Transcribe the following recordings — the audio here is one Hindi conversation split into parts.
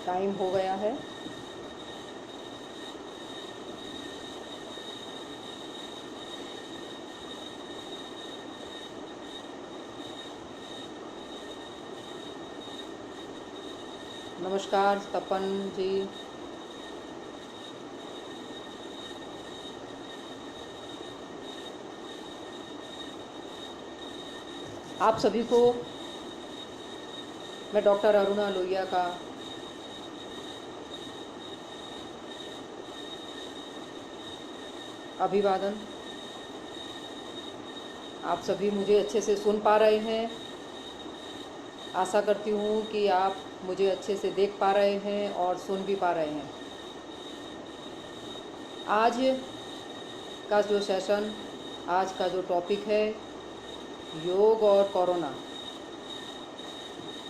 टाइम हो गया है। नमस्कार तपन जी। आप सभी को मैं डॉक्टर अरुणा लोहिया का अभिवादन। आप सभी मुझे अच्छे से सुन पा रहे हैं। आशा करती हूँ कि आप मुझे अच्छे से देख पा रहे हैं और सुन भी पा रहे हैं। आज का जो सेशन, आज का जो टॉपिक है, योग और कोरोना,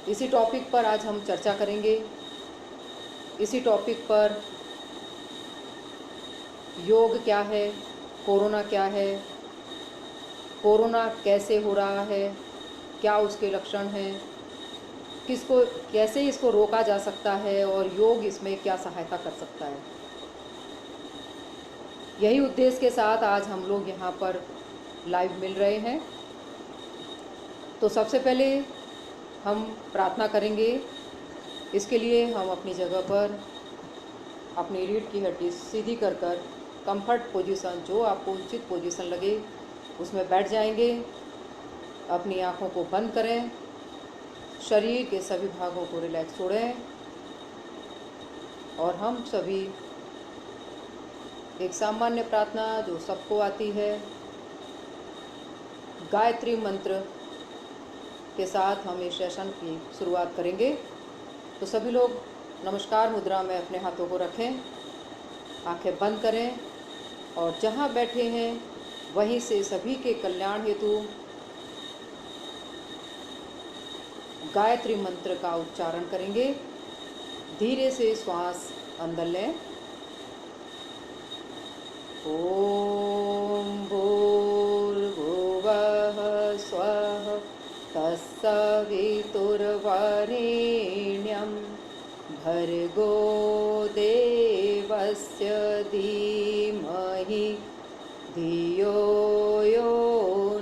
इसी टॉपिक पर आज हम चर्चा करेंगे। इसी टॉपिक पर योग क्या है, कोरोना क्या है, कोरोना कैसे हो रहा है, क्या उसके लक्षण हैं, किसको कैसे इसको रोका जा सकता है और योग इसमें क्या सहायता कर सकता है। यही उद्देश्य के साथ आज हम लोग यहाँ पर लाइव मिल रहे हैं। तो सबसे पहले हम प्रार्थना करेंगे। इसके लिए हम अपनी जगह पर अपनी रीढ़ की हड्डी सीधी कर कंफर्ट पोजीशन, जो आपको उचित पोजीशन लगे, उसमें बैठ जाएंगे। अपनी आँखों को बंद करें, शरीर के सभी भागों को रिलैक्स छोड़ें और हम सभी एक सामान्य प्रार्थना जो सबको आती है, गायत्री मंत्र के साथ हम इस सेशन की शुरुआत करेंगे। तो सभी लोग नमस्कार मुद्रा में अपने हाथों को रखें, आंखें बंद करें और जहां बैठे हैं वहीं से सभी के कल्याण हेतु गायत्री मंत्र का उच्चारण करेंगे। धीरे से श्वास अंदर लें। ओम भूर्भुवः स्वः तत्सवितुर्वरेण्यं भर्गो देवस्य धीमहि धियो यो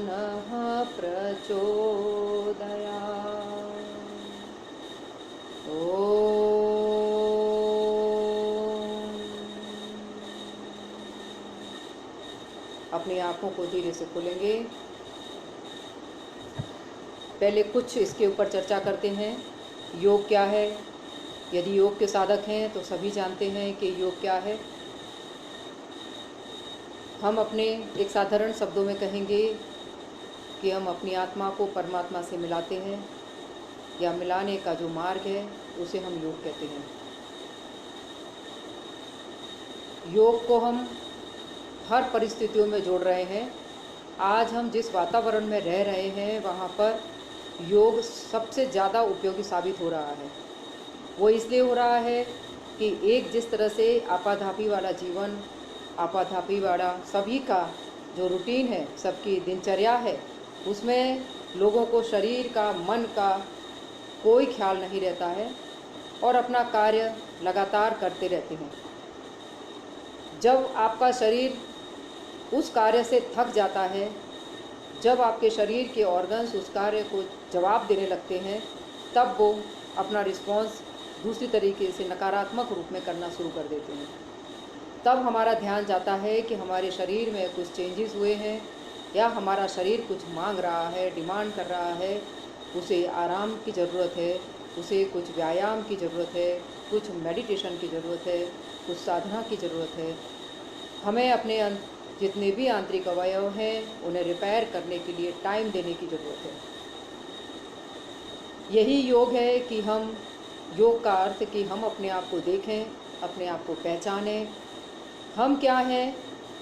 नः प्रचोदयात्। अपनी आँखों को धीरे से खोलेंगे। पहले कुछ इसके ऊपर चर्चा करते हैं। योग क्या है? यदि योग के साधक हैं तो सभी जानते हैं कि योग क्या है। हम अपने एक साधारण शब्दों में कहेंगे कि हम अपनी आत्मा को परमात्मा से मिलाते हैं, या मिलाने का जो मार्ग है उसे हम योग कहते हैं। योग को हम हर परिस्थितियों में जोड़ रहे हैं। आज हम जिस वातावरण में रह रहे हैं वहाँ पर योग सबसे ज़्यादा उपयोगी साबित हो रहा है। वो इसलिए हो रहा है कि एक जिस तरह से आपाधापी वाला जीवन, आपाधापी वाला सभी का जो रूटीन है, सबकी दिनचर्या है, उसमें लोगों को शरीर का, मन का कोई ख्याल नहीं रहता है और अपना कार्य लगातार करते रहते हैं। जब आपका शरीर उस कार्य से थक जाता है, जब आपके शरीर के ऑर्गन्स उस कार्य को जवाब देने लगते हैं, तब वो अपना रिस्पॉन्स दूसरी तरीके से नकारात्मक रूप में करना शुरू कर देते हैं। तब हमारा ध्यान जाता है कि हमारे शरीर में कुछ चेंजेस हुए हैं, या हमारा शरीर कुछ मांग रहा है, डिमांड कर रहा है, उसे आराम की ज़रूरत है, उसे कुछ व्यायाम की ज़रूरत है, कुछ मेडिटेशन की ज़रूरत है, कुछ साधना की ज़रूरत है। हमें अपने जितने भी आंतरिक अवयव हैं उन्हें रिपेयर करने के लिए टाइम देने की ज़रूरत है। यही योग है कि हम योग का अर्थ कि हम अपने आप को देखें, अपने आप को पहचानें, हम क्या हैं,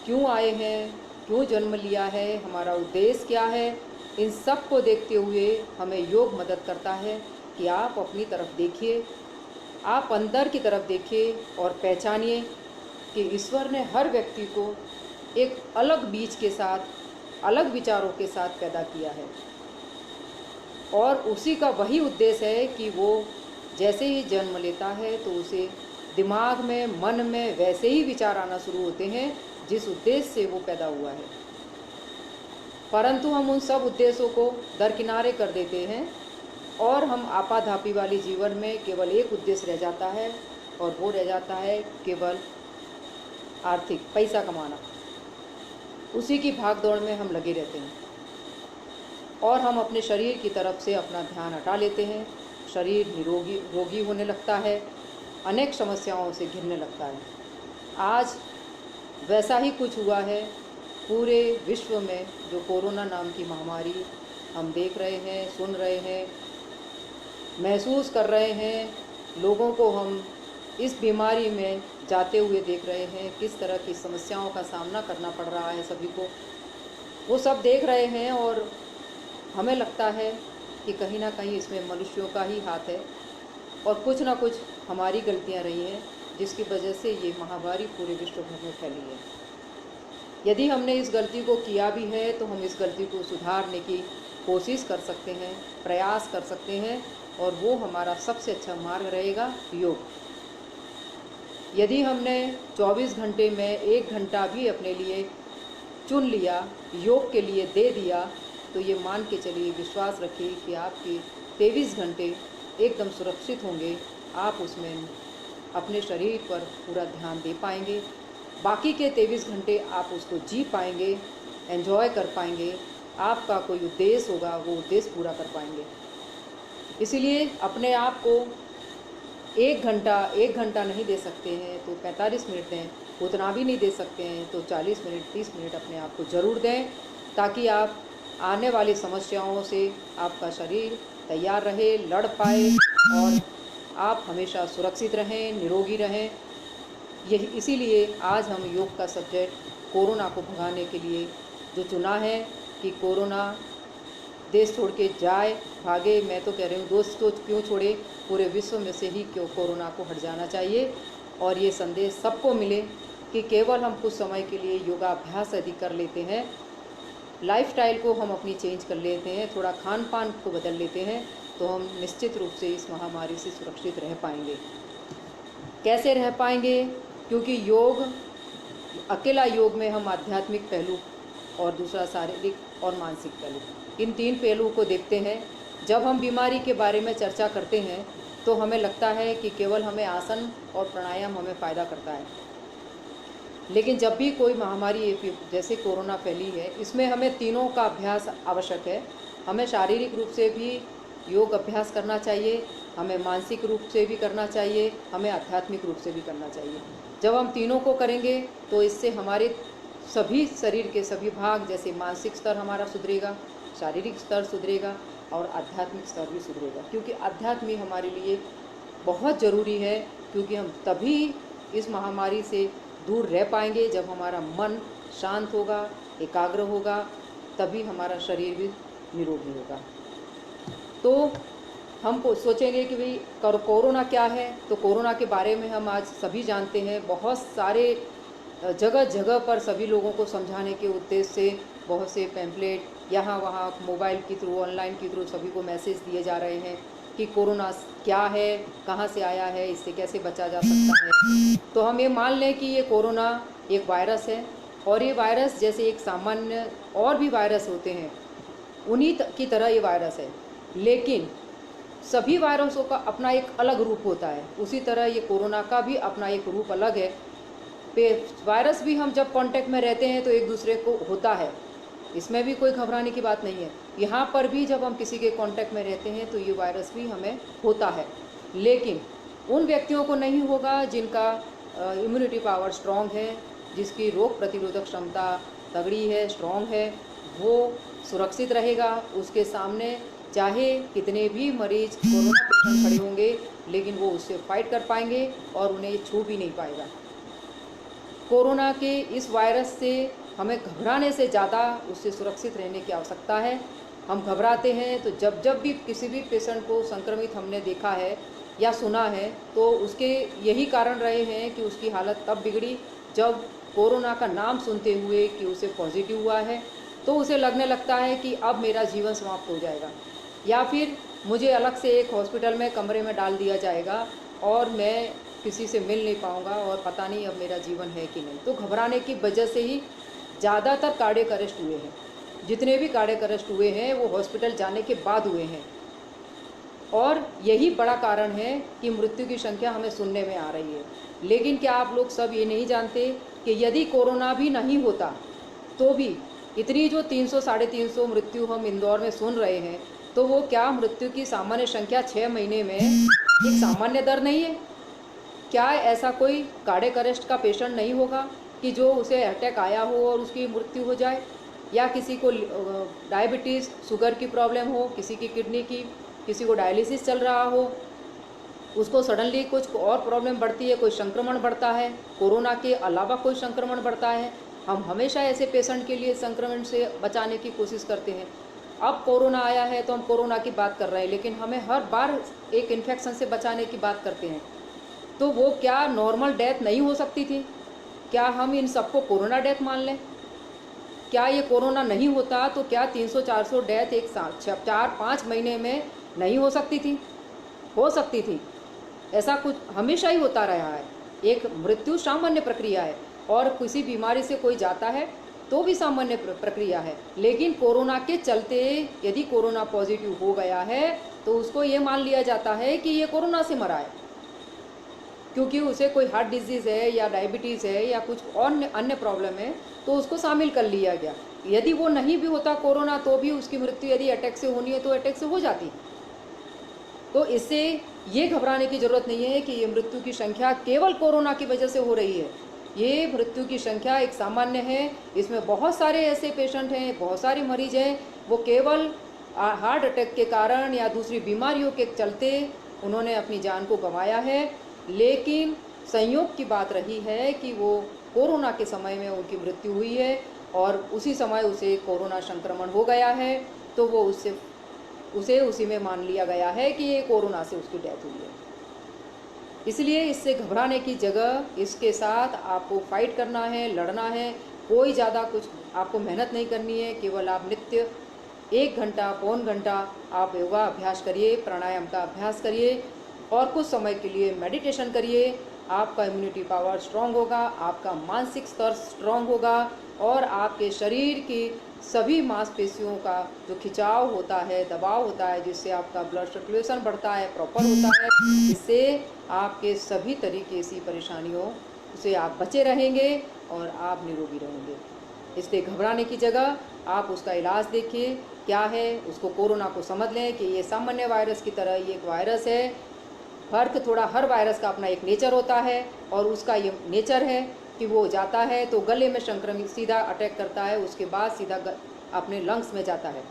क्यों आए हैं, क्यों जन्म लिया है, हमारा उद्देश्य क्या है। इन सब को देखते हुए हमें योग मदद करता है कि आप अपनी तरफ देखिए, आप अंदर की तरफ देखिए और पहचानिए कि ईश्वर ने हर व्यक्ति को एक अलग बीज के साथ, अलग विचारों के साथ पैदा किया है और उसी का वही उद्देश्य है कि वो जैसे ही जन्म लेता है तो उसे दिमाग में, मन में वैसे ही विचार आना शुरू होते हैं जिस उद्देश्य से वो पैदा हुआ है। परंतु हम उन सब उद्देश्यों को दरकिनारे कर देते हैं और हम आपाधापी वाली जीवन में केवल एक उद्देश्य रह जाता है और वो रह जाता है केवल आर्थिक, पैसा कमाना। उसी की भाग दौड़ में हम लगे रहते हैं और हम अपने शरीर की तरफ से अपना ध्यान हटा लेते हैं। शरीर रोगी होने लगता है, अनेक समस्याओं से घिरने लगता है। आज वैसा ही कुछ हुआ है पूरे विश्व में। जो कोरोना नाम की महामारी हम देख रहे हैं, सुन रहे हैं, महसूस कर रहे हैं, लोगों को हम इस बीमारी में जाते हुए देख रहे हैं, किस तरह की समस्याओं का सामना करना पड़ रहा है सभी को, वो सब देख रहे हैं। और हमें लगता है कि कहीं ना कहीं इसमें मनुष्यों का ही हाथ है और कुछ ना कुछ हमारी गलतियां रही हैं जिसकी वजह से ये महामारी पूरे विश्व भर में फैली है। यदि हमने इस गलती को किया भी है तो हम इस गलती को सुधारने की कोशिश कर सकते हैं, प्रयास कर सकते हैं और वो हमारा सबसे अच्छा मार्ग रहेगा योग। यदि हमने 24 घंटे में 1 घंटा भी अपने लिए चुन लिया, योग के लिए दे दिया, तो ये मान के चलिए, विश्वास रखिए कि आपके 23 घंटे एकदम सुरक्षित होंगे। आप उसमें अपने शरीर पर पूरा ध्यान दे पाएंगे। बाकी के 23 घंटे आप उसको जी पाएंगे, एंजॉय कर पाएंगे। आपका कोई उद्देश्य होगा, वो उद्देश्य पूरा कर पाएंगे। इसीलिए अपने आप को 1 घंटा नहीं दे सकते हैं तो 45 मिनट दें, उतना भी नहीं दे सकते हैं तो 40 मिनट 30 मिनट अपने आप को ज़रूर दें, ताकि आप आने वाली समस्याओं से आपका शरीर तैयार रहे, लड़ पाए और आप हमेशा सुरक्षित रहें, निरोगी रहें। यही इसीलिए आज हम योग का सब्जेक्ट कोरोना को भगाने के लिए जो चुना है कि कोरोना देश छोड़ के जाए, भागे। मैं तो कह रही हूँ दोस्त तो क्यों छोड़े, पूरे विश्व में से ही क्यों कोरोना को हट जाना चाहिए। और ये संदेश सबको मिले कि केवल हम कुछ समय के लिए योगाभ्यास यदि कर लेते हैं, लाइफस्टाइल को हम अपनी चेंज कर लेते हैं, थोड़ा खान पान को बदल लेते हैं, तो हम निश्चित रूप से इस महामारी से सुरक्षित रह पाएंगे। कैसे रह पाएंगे? क्योंकि योग, अकेला योग में हम आध्यात्मिक पहलू और दूसरा शारीरिक और मानसिक पहलू, इन 3 पहलुओं को देखते हैं। जब हम बीमारी के बारे में चर्चा करते हैं तो हमें लगता है कि केवल हमें आसन और प्राणायाम हमें फ़ायदा करता है, लेकिन जब भी कोई महामारी जैसे कोरोना फैली है, इसमें हमें तीनों का अभ्यास आवश्यक है। हमें शारीरिक रूप से भी योग अभ्यास करना चाहिए, हमें मानसिक रूप से भी करना चाहिए, हमें आध्यात्मिक रूप से भी करना चाहिए। जब हम तीनों को करेंगे तो इससे हमारे सभी शरीर के सभी भाग, जैसे मानसिक स्तर हमारा सुधरेगा, शारीरिक स्तर सुधरेगा और आध्यात्मिक स्तर भी सुधरेगा। क्योंकि अध्यात्म ही हमारे लिए बहुत ज़रूरी है, क्योंकि हम तभी इस महामारी से दूर रह पाएंगे जब हमारा मन शांत होगा, एकाग्र होगा, तभी हमारा शरीर भी निरोगी होगा। तो हमको सोचेंगे कि भाई कोरोना क्या है, तो कोरोना के बारे में हम आज सभी जानते हैं। बहुत सारे जगह जगह पर सभी लोगों को समझाने के उद्देश्य से बहुत से पैम्पलेट यहाँ वहाँ मोबाइल के थ्रू, ऑनलाइन के थ्रू सभी को मैसेज दिए जा रहे हैं कि कोरोना क्या है, कहाँ से आया है, इससे कैसे बचा जा सकता है। तो हम ये मान लें कि ये कोरोना एक वायरस है और ये वायरस जैसे एक सामान्य और भी वायरस होते हैं उन्हीं की तरह ये वायरस है, लेकिन सभी वायरसों का अपना एक अलग रूप होता है। उसी तरह ये कोरोना का भी अपना एक रूप अलग है। वायरस भी हम जब कांटेक्ट में रहते हैं तो एक दूसरे को होता है, इसमें भी कोई घबराने की बात नहीं है। यहाँ पर भी जब हम किसी के कांटेक्ट में रहते हैं तो ये वायरस भी हमें होता है, लेकिन उन व्यक्तियों को नहीं होगा जिनका इम्यूनिटी पावर स्ट्रॉन्ग है, जिसकी रोग प्रतिरोधक क्षमता तगड़ी है, स्ट्रॉन्ग है, वो सुरक्षित रहेगा। उसके सामने चाहे कितने भी मरीज कोरोना पेशेंट खड़े होंगे, लेकिन वो उससे फाइट कर पाएंगे और उन्हें ये छू भी नहीं पाएगा। कोरोना के इस वायरस से हमें घबराने से ज़्यादा उससे सुरक्षित रहने की आवश्यकता है। हम घबराते हैं तो जब जब भी किसी भी पेशेंट को संक्रमित हमने देखा है या सुना है तो उसके यही कारण रहे हैं कि उसकी हालत तब बिगड़ी जब कोरोना का नाम सुनते हुए कि उसे पॉजिटिव हुआ है तो उसे लगने लगता है कि अब मेरा जीवन समाप्त हो जाएगा, या फिर मुझे अलग से एक हॉस्पिटल में कमरे में डाल दिया जाएगा और मैं किसी से मिल नहीं पाऊँगा और पता नहीं अब मेरा जीवन है कि नहीं। तो घबराने की वजह से ही ज़्यादातर कार्डियक अरेस्ट हुए हैं। जितने भी कार्डियक अरेस्ट हुए हैं वो हॉस्पिटल जाने के बाद हुए हैं, और यही बड़ा कारण है कि मृत्यु की संख्या हमें सुनने में आ रही है। लेकिन क्या आप लोग सब ये नहीं जानते कि यदि कोरोना भी नहीं होता तो भी इतनी जो 300 साढ़े 300 मृत्यु हम इंदौर में सुन रहे हैं, तो वो क्या मृत्यु की सामान्य संख्या 6 महीने में एक सामान्य दर नहीं है? क्या ऐसा कोई कार्डियक अरेस्ट का पेशेंट नहीं होगा कि जो उसे अटैक आया हो और उसकी मृत्यु हो जाए, या किसी को डायबिटीज़ शुगर की प्रॉब्लम हो, किसी की किडनी की, किसी को डायलिसिस चल रहा हो, उसको सडनली कुछ और प्रॉब्लम बढ़ती है, कोई संक्रमण बढ़ता है, कोरोना के अलावा कोई संक्रमण बढ़ता है। हम हमेशा ऐसे पेशेंट के लिए संक्रमण से बचाने की कोशिश करते हैं। अब कोरोना आया है तो हम कोरोना की बात कर रहे हैं, लेकिन हमें हर बार एक इन्फेक्शन से बचाने की बात करते हैं। तो वो क्या नॉर्मल डेथ नहीं हो सकती थी? क्या हम इन सबको कोरोना डेथ मान लें? क्या ये कोरोना नहीं होता तो क्या 300-400 डेथ एक साथ 4-5 महीने में नहीं हो सकती थी? हो सकती थी। ऐसा कुछ हमेशा ही होता रहा है। एक मृत्यु सामान्य प्रक्रिया है, और किसी बीमारी से कोई जाता है तो भी सामान्य प्रक्रिया है। लेकिन कोरोना के चलते यदि कोरोना पॉजिटिव हो गया है तो उसको ये मान लिया जाता है कि ये कोरोना से मरा है, क्योंकि उसे कोई हार्ट डिजीज़ है या डायबिटीज़ है या कुछ और अन्य प्रॉब्लम है तो उसको शामिल कर लिया गया। यदि वो नहीं भी होता कोरोना तो भी उसकी मृत्यु यदि अटैक से होनी है तो अटैक से हो जाती। तो इससे ये घबराने की ज़रूरत नहीं है कि ये मृत्यु की संख्या केवल कोरोना की वजह से हो रही है। ये मृत्यु की संख्या एक सामान्य है। इसमें बहुत सारे ऐसे पेशेंट हैं, बहुत सारे मरीज हैं, वो केवल हार्ट अटैक के कारण या दूसरी बीमारियों के चलते उन्होंने अपनी जान को गंवाया है। लेकिन संयोग की बात रही है कि वो कोरोना के समय में उनकी मृत्यु हुई है और उसी समय उसे कोरोना संक्रमण हो गया है, तो वो उसे उसी में मान लिया गया है कि ये कोरोना से उसकी डेथ हुई है। इसलिए इससे घबराने की जगह इसके साथ आपको फाइट करना है, लड़ना है। कोई ज़्यादा कुछ आपको मेहनत नहीं करनी है, केवल आप नित्य 1 घंटा पौन घंटा आप योगा अभ्यास करिए, प्राणायाम का अभ्यास करिए और कुछ समय के लिए मेडिटेशन करिए। आपका इम्यूनिटी पावर स्ट्रांग होगा, आपका मानसिक स्तर स्ट्रांग होगा और आपके शरीर की सभी मांसपेशियों का जो खिंचाव होता है, दबाव होता है, जिससे आपका ब्लड सर्कुलेशन बढ़ता है, प्रॉपर होता है, इससे आपके सभी तरीके की परेशानियों से आप बचे रहेंगे और आप निरोगी रहेंगे। इसलिए घबराने की जगह आप उसका इलाज देखिए क्या है, उसको कोरोना को समझ लें कि ये सामान्य वायरस की तरह ये एक वायरस है। फर्क थोड़ा हर वायरस का अपना एक नेचर होता है और उसका ये नेचर है कि वो जाता है तो गले में संक्रमित सीधा अटैक करता है, उसके बाद सीधा अपने लंग्स में जाता है।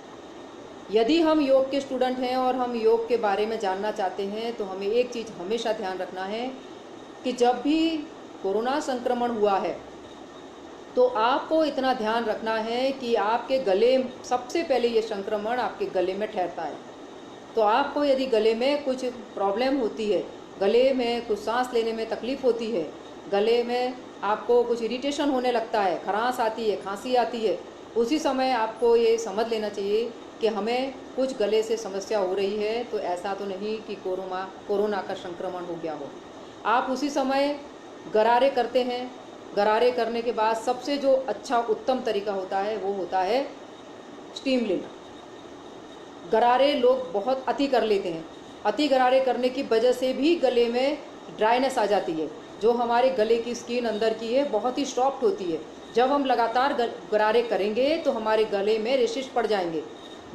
यदि हम योग के स्टूडेंट हैं और हम योग के बारे में जानना चाहते हैं तो हमें एक चीज़ हमेशा ध्यान रखना है कि जब भी कोरोना संक्रमण हुआ है तो आपको इतना ध्यान रखना है कि आपके गले सबसे पहले ये संक्रमण आपके गले में ठहरता है। तो आपको यदि गले में कुछ प्रॉब्लम होती है, गले में कुछ सांस लेने में तकलीफ़ होती है, गले में आपको कुछ इरिटेशन होने लगता है, खरांश आती है, खांसी आती है, उसी समय आपको ये समझ लेना चाहिए कि हमें कुछ गले से समस्या हो रही है। तो ऐसा तो नहीं कि कोरोना का संक्रमण हो गया हो। आप उसी समय गरारे करते हैं। गरारे करने के बाद सबसे जो अच्छा उत्तम तरीका होता है वो होता है स्टीम लेना। गरारे लोग बहुत अति कर लेते हैं। अति गरारे करने की वजह से भी गले में ड्राइनेस आ जाती है। जो हमारे गले की स्किन अंदर की है बहुत ही सॉफ्ट होती है। जब हम लगातार गरारे करेंगे तो हमारे गले में रेशेस पड़ जाएंगे,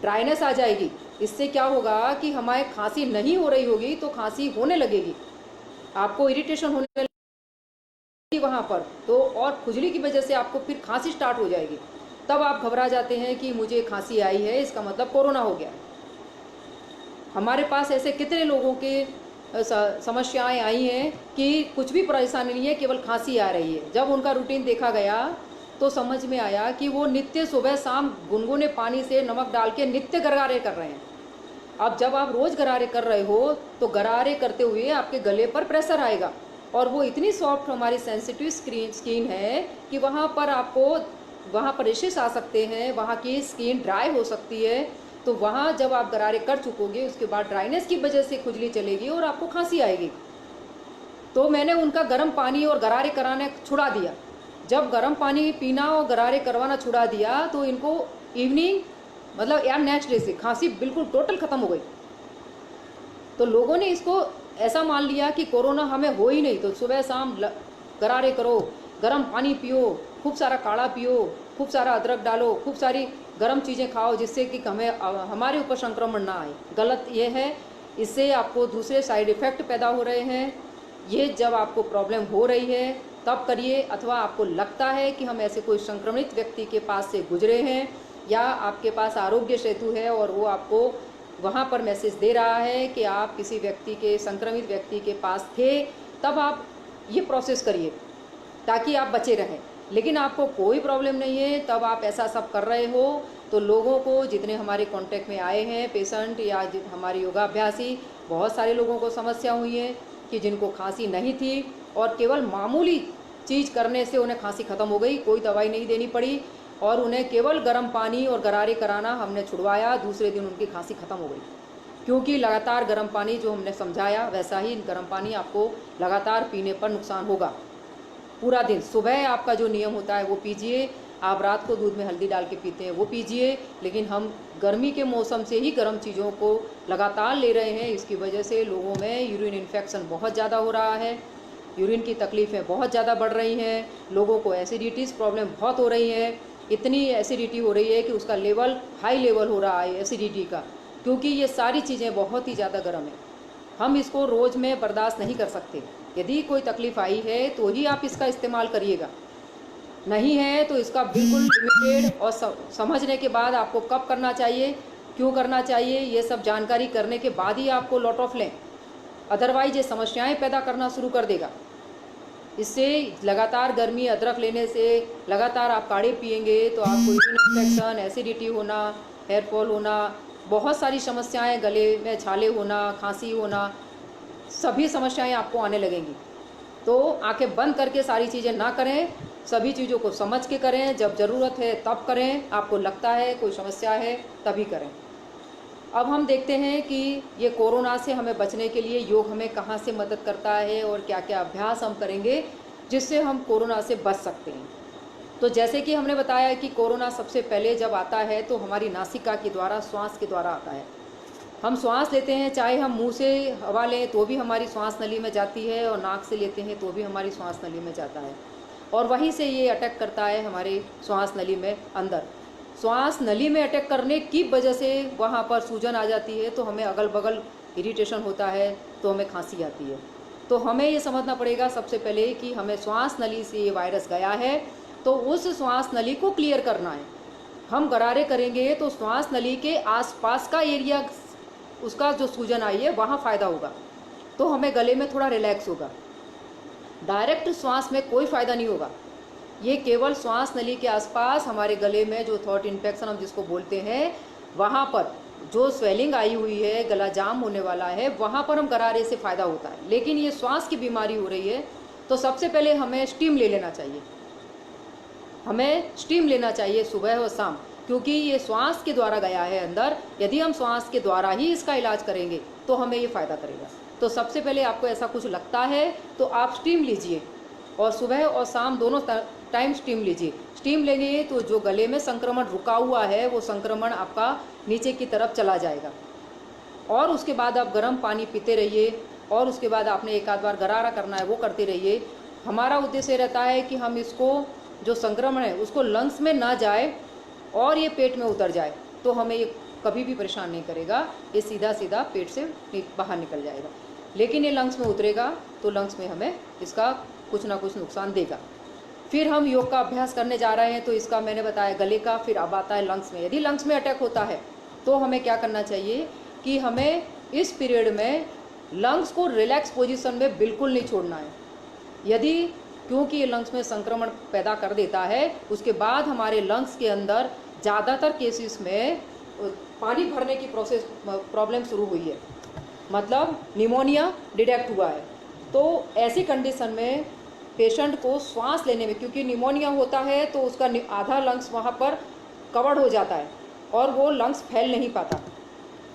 ड्राइनेस आ जाएगी। इससे क्या होगा कि हमारे खांसी नहीं हो रही होगी तो खांसी होने लगेगी, आपको इरिटेशन होने लगेगी वहाँ पर, तो और खुजली की वजह से आपको फिर खांसी स्टार्ट हो जाएगी। तब आप घबरा जाते हैं कि मुझे खांसी आई है, इसका मतलब कोरोना हो गया। हमारे पास ऐसे कितने लोगों के समस्याएं आई हैं कि कुछ भी परेशानी नहीं है, केवल खांसी आ रही है। जब उनका रूटीन देखा गया तो समझ में आया कि वो नित्य सुबह शाम गुनगुने पानी से नमक डाल के नित्य गरारे कर रहे हैं। अब जब आप रोज़ गरारे कर रहे हो तो गरारे करते हुए आपके गले पर प्रेशर आएगा, और वो इतनी सॉफ्ट हमारी सेंसिटिव स्किन है कि वहाँ पर रेशेस आ सकते हैं, वहाँ की स्किन ड्राई हो सकती है। तो वहाँ जब आप गरारे कर चुकोगे उसके बाद ड्राइनेस की वजह से खुजली चलेगी और आपको खांसी आएगी। तो मैंने उनका गर्म पानी और गरारे कराने छुड़ा दिया। जब गर्म पानी पीना और गरारे करवाना छुड़ा दिया तो इनको इवनिंग मतलब यार नेक्स्ट डे से खांसी बिल्कुल टोटल ख़त्म हो गई। तो लोगों ने इसको ऐसा मान लिया कि कोरोना हमें हो ही नहीं, तो सुबह शाम गरारे करो, गर्म पानी पियो, खूब सारा काढ़ा पियो, खूब सारा अदरक डालो, खूब सारी गर्म चीज़ें खाओ जिससे कि हमारे ऊपर संक्रमण ना आए। गलत ये है, इससे आपको दूसरे साइड इफ़ेक्ट पैदा हो रहे हैं। ये जब आपको प्रॉब्लम हो रही है तब करिए, अथवा आपको लगता है कि हम ऐसे कोई संक्रमित व्यक्ति के पास से गुजरे हैं या आपके पास आरोग्य सेतु है और वो आपको वहाँ पर मैसेज दे रहा है कि आप किसी व्यक्ति के संक्रमित व्यक्ति के पास थे, तब आप ये प्रोसेस करिए ताकि आप बचे रहें। लेकिन आपको कोई प्रॉब्लम नहीं है, तब आप ऐसा सब कर रहे हो तो लोगों को, जितने हमारे कांटेक्ट में आए हैं पेशेंट या हमारे योगाभ्यासी, बहुत सारे लोगों को समस्या हुई है कि जिनको खांसी नहीं थी और केवल मामूली चीज़ करने से उन्हें खांसी ख़त्म हो गई, कोई दवाई नहीं देनी पड़ी और उन्हें केवल गर्म पानी और गरारे कराना हमने छुड़वाया, दूसरे दिन उनकी खांसी ख़त्म हो गई। क्योंकि लगातार गर्म पानी जो हमने समझाया वैसा ही गर्म पानी आपको लगातार पीने पर नुकसान होगा। पूरा दिन सुबह आपका जो नियम होता है वो पीजिए, आप रात को दूध में हल्दी डाल के पीते हैं वो पीजिए, लेकिन हम गर्मी के मौसम से ही गर्म चीज़ों को लगातार ले रहे हैं। इसकी वजह से लोगों में यूरिन इन्फेक्शन बहुत ज़्यादा हो रहा है, यूरिन की तकलीफ़ें बहुत ज़्यादा बढ़ रही हैं, लोगों को एसिडिटीज़ प्रॉब्लम बहुत हो रही है। इतनी एसिडिटी हो रही है कि उसका लेवल हाई लेवल हो रहा है एसिडिटी का, क्योंकि ये सारी चीज़ें बहुत ही ज़्यादा गर्म है। हम इसको रोज़ में बर्दाश्त नहीं कर सकते। यदि कोई तकलीफ़ आई है तो ही आप इसका इस्तेमाल करिएगा, नहीं है तो इसका बिल्कुल लिमिटेड और समझने के बाद आपको कब करना चाहिए, क्यों करना चाहिए, ये सब जानकारी करने के बाद ही आपको लॉट ऑफ लें, अदरवाइज ये समस्याएं पैदा करना शुरू कर देगा। इससे लगातार गर्मी अदरक लेने से लगातार आप काढ़े पिएंगे तो आपको यूरिन इन्फेक्शन, एसिडिटी होना, हेयर फॉल होना, बहुत सारी समस्याएं, गले में छाले होना, खांसी होना, सभी समस्याएं आपको आने लगेंगी। तो आंखें बंद करके सारी चीज़ें ना करें, सभी चीज़ों को समझ के करें, जब ज़रूरत है तब करें, आपको लगता है कोई समस्या है तभी करें। अब हम देखते हैं कि ये कोरोना से हमें बचने के लिए योग हमें कहाँ से मदद करता है और क्या क्या अभ्यास हम करेंगे जिससे हम कोरोना से बच सकते हैं। तो जैसे कि हमने बताया कि कोरोना सबसे पहले जब आता है तो हमारी नासिका के द्वारा, श्वास के द्वारा आता है। हम श्वास लेते हैं, चाहे हम मुंह से हवा लें तो भी हमारी श्वास नली में जाती है और नाक से लेते हैं तो भी हमारी श्वास नली में जाता है, और वहीं से ये अटैक करता है हमारे श्वास नली में अंदर। श्वास नली में अटैक करने की वजह से वहाँ पर सूजन आ जाती है, तो हमें अगल बगल इरिटेशन होता है, तो हमें खांसी आती है। तो हमें ये समझना पड़ेगा सबसे पहले कि हमें श्वास नली से ये वायरस गया है तो उस श्वास नली को क्लियर करना है। हम गरारे करेंगे तो श्वास नली के आसपास का एरिया, उसका जो सूजन आई है वहाँ फ़ायदा होगा, तो हमें गले में थोड़ा रिलैक्स होगा। डायरेक्ट श्वास में कोई फ़ायदा नहीं होगा, ये केवल श्वास नली के आसपास हमारे गले में जो थ्रोट इन्फेक्शन हम जिसको बोलते हैं, वहाँ पर जो स्वेलिंग आई हुई है, गला जाम होने वाला है, वहाँ पर हम गरारे से फ़ायदा होता है। लेकिन ये श्वास की बीमारी हो रही है तो सबसे पहले हमें स्टीम ले लेना चाहिए, हमें स्टीम लेना चाहिए सुबह और शाम, क्योंकि ये श्वास के द्वारा गया है अंदर। यदि हम श्वास के द्वारा ही इसका इलाज करेंगे तो हमें ये फ़ायदा करेगा। तो सबसे पहले आपको ऐसा कुछ लगता है तो आप स्टीम लीजिए, और सुबह और शाम दोनों टाइम स्टीम लीजिए। स्टीम लेंगे तो जो गले में संक्रमण रुका हुआ है वो संक्रमण आपका नीचे की तरफ चला जाएगा, और उसके बाद आप गर्म पानी पीते रहिए, और उसके बाद आपने एक आध बार गरारा करना है वो करते रहिए। हमारा उद्देश्य रहता है कि हम इसको जो संक्रमण है उसको लंग्स में ना जाए और ये पेट में उतर जाए, तो हमें ये कभी भी परेशान नहीं करेगा, ये सीधा सीधा पेट से बाहर निकल जाएगा। लेकिन ये लंग्स में उतरेगा तो लंग्स में हमें इसका कुछ ना कुछ नुकसान देगा। फिर हम योग का अभ्यास करने जा रहे हैं तो इसका मैंने बताया गले का, फिर अब आता है लंग्स में। यदि लंग्स में अटैक होता है तो हमें क्या करना चाहिए कि हमें इस पीरियड में लंग्स को रिलैक्स पोजीशन में बिल्कुल नहीं छोड़ना है। यदि क्योंकि ये लंग्स में संक्रमण पैदा कर देता है, उसके बाद हमारे लंग्स के अंदर ज़्यादातर केसेस में पानी भरने की प्रॉब्लम शुरू हुई है, मतलब निमोनिया डिटेक्ट हुआ है। तो ऐसी कंडीशन में पेशेंट को श्वास लेने में, क्योंकि निमोनिया होता है तो उसका आधा लंग्स वहाँ पर कवर्ड हो जाता है और वो लंग्स फैल नहीं पाता।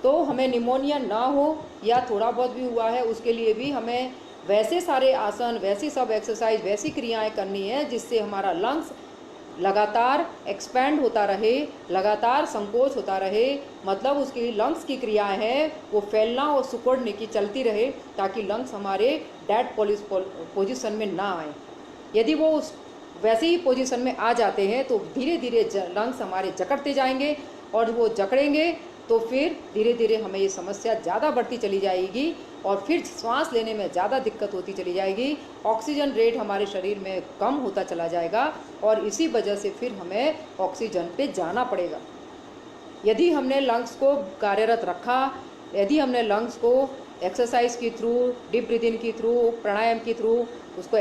तो हमें निमोनिया ना हो या थोड़ा बहुत भी हुआ है, उसके लिए भी हमें वैसे सारे आसन, वैसी सब एक्सरसाइज, वैसी क्रियाएं करनी है जिससे हमारा लंग्स लगातार एक्सपैंड होता रहे, लगातार संकोच होता रहे, मतलब उसकी लंग्स की क्रियाएं हैं वो फैलना और सिकुड़ने की चलती रहे, ताकि लंग्स हमारे डेड पोजीशन में ना आए। यदि वो उस वैसे ही पोजीशन में आ जाते हैं तो धीरे धीरे लंग्स हमारे जकड़ते जाएंगे, और वो जकड़ेंगे तो फिर धीरे धीरे हमें ये समस्या ज़्यादा बढ़ती चली जाएगी और फिर सांस लेने में ज़्यादा दिक्कत होती चली जाएगी। ऑक्सीजन रेट हमारे शरीर में कम होता चला जाएगा और इसी वजह से फिर हमें ऑक्सीजन पे जाना पड़ेगा। यदि हमने लंग्स को कार्यरत रखा, यदि हमने लंग्स को एक्सरसाइज के थ्रू, डीप ब्रीदिंग के थ्रू, प्राणायाम के थ्रू उसको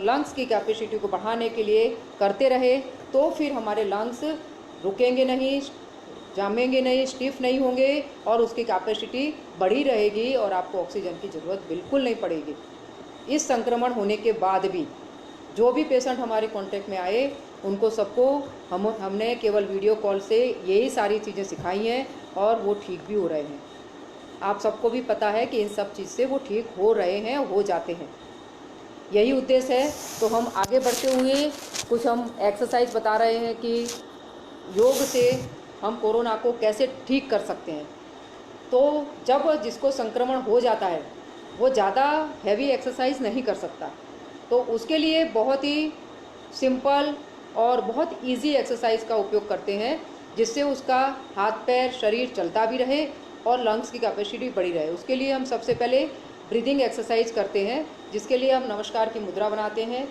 लंग्स की कैपेसिटी को बढ़ाने के लिए करते रहे, तो फिर हमारे लंग्स रुकेंगे नहीं, जामेंगे नहीं, स्टिफ नहीं होंगे और उसकी कैपेसिटी बढ़ी रहेगी और आपको ऑक्सीजन की ज़रूरत बिल्कुल नहीं पड़ेगी। इस संक्रमण होने के बाद भी जो भी पेशेंट हमारे कांटेक्ट में आए, उनको सबको हमने केवल वीडियो कॉल से यही सारी चीज़ें सिखाई हैं और वो ठीक भी हो रहे हैं। आप सबको भी पता है कि इन सब चीज़ से वो ठीक हो रहे हैं, हो जाते हैं। यही उद्देश्य है। तो हम आगे बढ़ते हुए कुछ हम एक्सरसाइज बता रहे हैं कि योग से हम कोरोना को कैसे ठीक कर सकते हैं। तो जब जिसको संक्रमण हो जाता है वो ज़्यादा हैवी एक्सरसाइज नहीं कर सकता, तो उसके लिए बहुत ही सिंपल और बहुत इजी एक्सरसाइज का उपयोग करते हैं, जिससे उसका हाथ पैर शरीर चलता भी रहे और लंग्स की कैपेसिटी बढ़ी रहे। उसके लिए हम सबसे पहले ब्रीदिंग एक्सरसाइज करते हैं, जिसके लिए हम नमस्कार की मुद्रा बनाते हैं।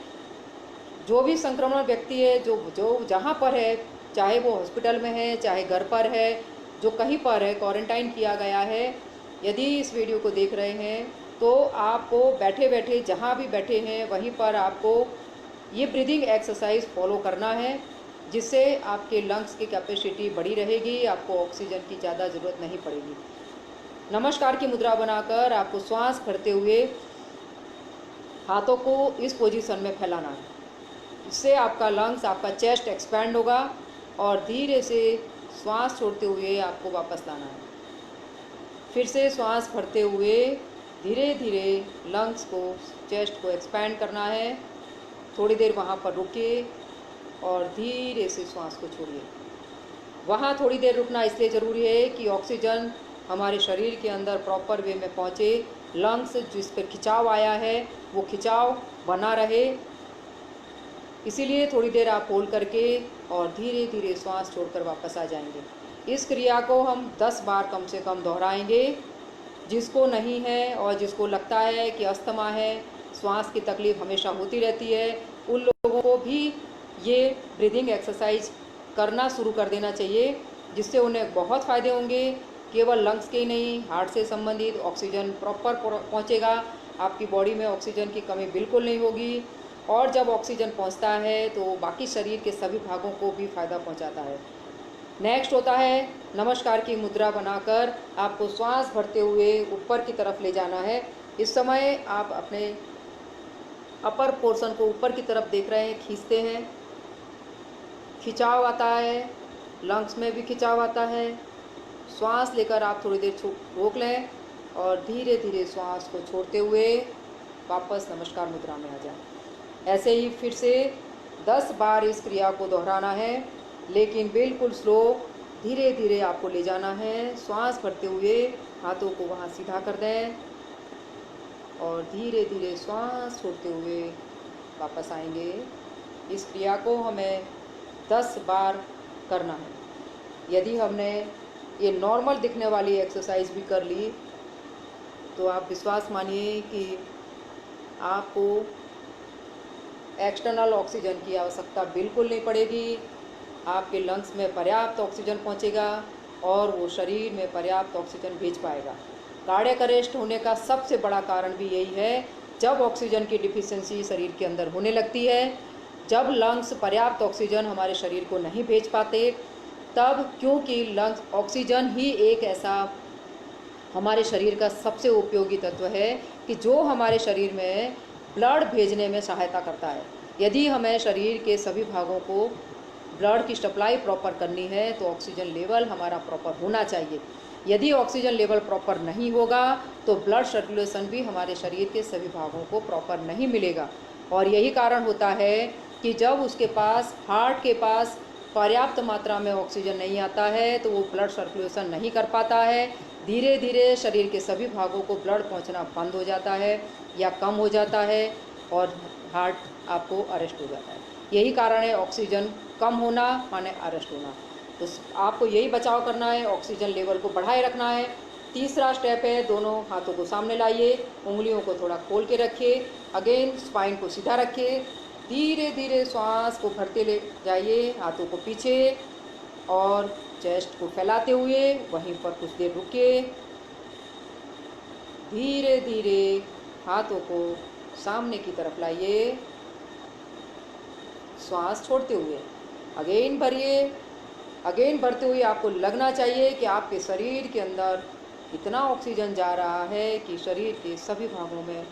जो भी संक्रमण व्यक्ति है, जो जहाँ पर है, चाहे वो हॉस्पिटल में है, चाहे घर पर है, जो कहीं पर है, क्वारंटाइन किया गया है, यदि इस वीडियो को देख रहे हैं तो आपको बैठे बैठे जहाँ भी बैठे हैं वहीं पर आपको ये ब्रीदिंग एक्सरसाइज फॉलो करना है, जिससे आपके लंग्स की कैपेसिटी बढ़ी रहेगी, आपको ऑक्सीजन की ज़्यादा ज़रूरत नहीं पड़ेगी। नमस्कार की मुद्रा बनाकर आपको श्वास भरते हुए हाथों को इस पोजीशन में फैलाना है। इससे आपका लंग्स, आपका चेस्ट एक्सपैंड होगा और धीरे से श्वास छोड़ते हुए आपको वापस लाना है। फिर से श्वास भरते हुए धीरे धीरे लंग्स को, चेस्ट को एक्सपैंड करना है। थोड़ी देर वहाँ पर रुकिए और धीरे से श्वास को छोड़िए। वहाँ थोड़ी देर रुकना इसलिए ज़रूरी है कि ऑक्सीजन हमारे शरीर के अंदर प्रॉपर वे में पहुँचे, लंग्स जिस पर खिंचाव आया है वो खिंचाव बना रहे। इसीलिए थोड़ी देर आप होल्ड करके और धीरे धीरे श्वास छोड़कर वापस आ जाएंगे। इस क्रिया को हम 10 बार कम से कम दोहराएंगे। जिसको नहीं है और जिसको लगता है कि अस्थमा है, श्वास की तकलीफ़ हमेशा होती रहती है, उन लोगों को भी ये ब्रीदिंग एक्सरसाइज करना शुरू कर देना चाहिए, जिससे उन्हें बहुत फ़ायदे होंगे। केवल लंग्स के ही नहीं, हार्ट से संबंधित ऑक्सीजन प्रॉपर पहुँचेगा, आपकी बॉडी में ऑक्सीजन की कमी बिल्कुल नहीं होगी, और जब ऑक्सीजन पहुँचता है तो बाकी शरीर के सभी भागों को भी फ़ायदा पहुँचाता है। नेक्स्ट होता है नमस्कार की मुद्रा बनाकर आपको श्वास भरते हुए ऊपर की तरफ ले जाना है। इस समय आप अपने अपर पोर्शन को ऊपर की तरफ देख रहे हैं, खींचते हैं, खिंचाव आता है, लंग्स में भी खिंचाव आता है। श्वास लेकर आप थोड़ी देर रोक लें और धीरे धीरे श्वास को छोड़ते हुए वापस नमस्कार मुद्रा में आ जाएं। ऐसे ही फिर से 10 बार इस क्रिया को दोहराना है, लेकिन बिल्कुल स्लो, धीरे धीरे आपको ले जाना है। श्वास भरते हुए हाथों को वहाँ सीधा कर दें और धीरे धीरे श्वास छोड़ते हुए वापस आएंगे। इस क्रिया को हमें 10 बार करना है। यदि हमने ये नॉर्मल दिखने वाली एक्सरसाइज भी कर ली तो आप विश्वास मानिए कि आपको एक्सटर्नल ऑक्सीजन की आवश्यकता बिल्कुल नहीं पड़ेगी। आपके लंग्स में पर्याप्त ऑक्सीजन पहुंचेगा और वो शरीर में पर्याप्त ऑक्सीजन भेज पाएगा। कार्डियक अरेस्ट होने का सबसे बड़ा कारण भी यही है, जब ऑक्सीजन की डिफिशियंसी शरीर के अंदर होने लगती है, जब लंग्स पर्याप्त ऑक्सीजन हमारे शरीर को नहीं भेज पाते, तब क्योंकि लंग्स ऑक्सीजन ही एक ऐसा हमारे शरीर का सबसे उपयोगी तत्व है कि जो हमारे शरीर में ब्लड भेजने में सहायता करता है। यदि हमें शरीर के सभी भागों को ब्लड की सप्लाई प्रॉपर करनी है तो ऑक्सीजन लेवल हमारा प्रॉपर होना चाहिए। यदि ऑक्सीजन लेवल प्रॉपर नहीं होगा तो ब्लड सर्कुलेशन भी हमारे शरीर के सभी भागों को प्रॉपर नहीं मिलेगा। और यही कारण होता है कि जब उसके पास, हार्ट के पास पर्याप्त मात्रा में ऑक्सीजन नहीं आता है तो वो ब्लड सर्कुलेशन नहीं कर पाता है। धीरे धीरे शरीर के सभी भागों को ब्लड पहुंचना बंद हो जाता है या कम हो जाता है और हार्ट आपको अरेस्ट हो जाता है। यही कारण है ऑक्सीजन कम होना माने अरेस्ट होना। तो आपको यही बचाव करना है, ऑक्सीजन लेवल को बढ़ाए रखना है। तीसरा स्टेप है, दोनों हाथों को सामने लाइए, उंगलियों को थोड़ा खोल के रखिए, अगेन स्पाइन को सीधा रखिए, धीरे धीरे श्वास को भरते ले जाइए, हाथों को पीछे और चेस्ट को फैलाते हुए वहीं पर कुछ देर रुकिए। धीरे धीरे हाथों को सामने की तरफ लाइए, श्वास छोड़ते हुए अगेन भरिए। अगेन भरते हुए आपको लगना चाहिए कि आपके शरीर के अंदर इतना ऑक्सीजन जा रहा है कि शरीर के सभी भागों में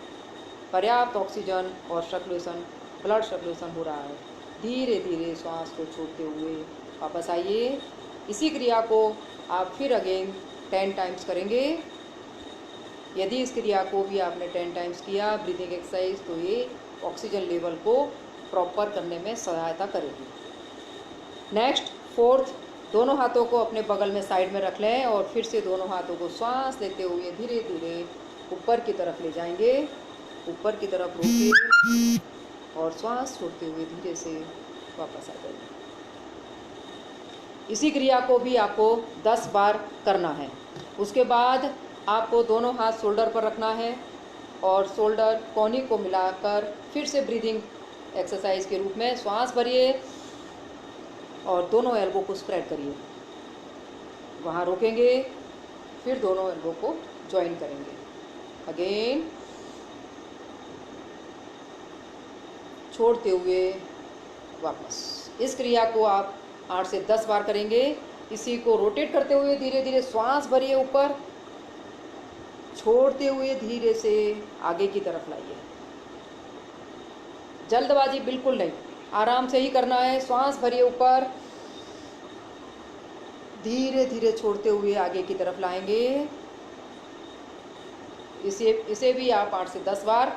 पर्याप्त ऑक्सीजन और सर्कुलेशन, ब्लड सर्कुलेशन हो रहा है। धीरे धीरे श्वास को छोड़ते हुए वापस आइए। इसी क्रिया को आप फिर अगेन 10 टाइम्स करेंगे। यदि इस क्रिया को भी आपने 10 टाइम्स किया ब्रीदिंग एक्सरसाइज, तो ये ऑक्सीजन लेवल को प्रॉपर करने में सहायता करेगी। नेक्स्ट, फोर्थ, दोनों हाथों को अपने बगल में साइड में रख लें और फिर से दोनों हाथों को श्वास लेते हुए धीरे धीरे ऊपर की तरफ ले जाएंगे। ऊपर की तरफ रोकिए और श्वास छोड़ते हुए धीरे से वापस आ जाइए। इसी क्रिया को भी आपको 10 बार करना है। उसके बाद आपको दोनों हाथ शोल्डर पर रखना है और शोल्डर कोहनी को मिलाकर फिर से ब्रीदिंग एक्सरसाइज के रूप में श्वास भरिए और दोनों एल्बो को स्प्रेड करिए। वहाँ रोकेंगे, फिर दोनों एल्बो को ज्वाइन करेंगे। अगेन छोड़ते हुए वापस। इस क्रिया को आप 8 से 10 बार करेंगे। इसी को रोटेट करते हुए धीरे धीरे श्वास भरिए ऊपर, छोड़ते हुए धीरे से आगे की तरफ लाइए। जल्दबाजी बिल्कुल नहीं, आराम से ही करना है। श्वास भरिए ऊपर, धीरे धीरे छोड़ते हुए आगे की तरफ लाएंगे। इसे भी आप 8 से 10 बार।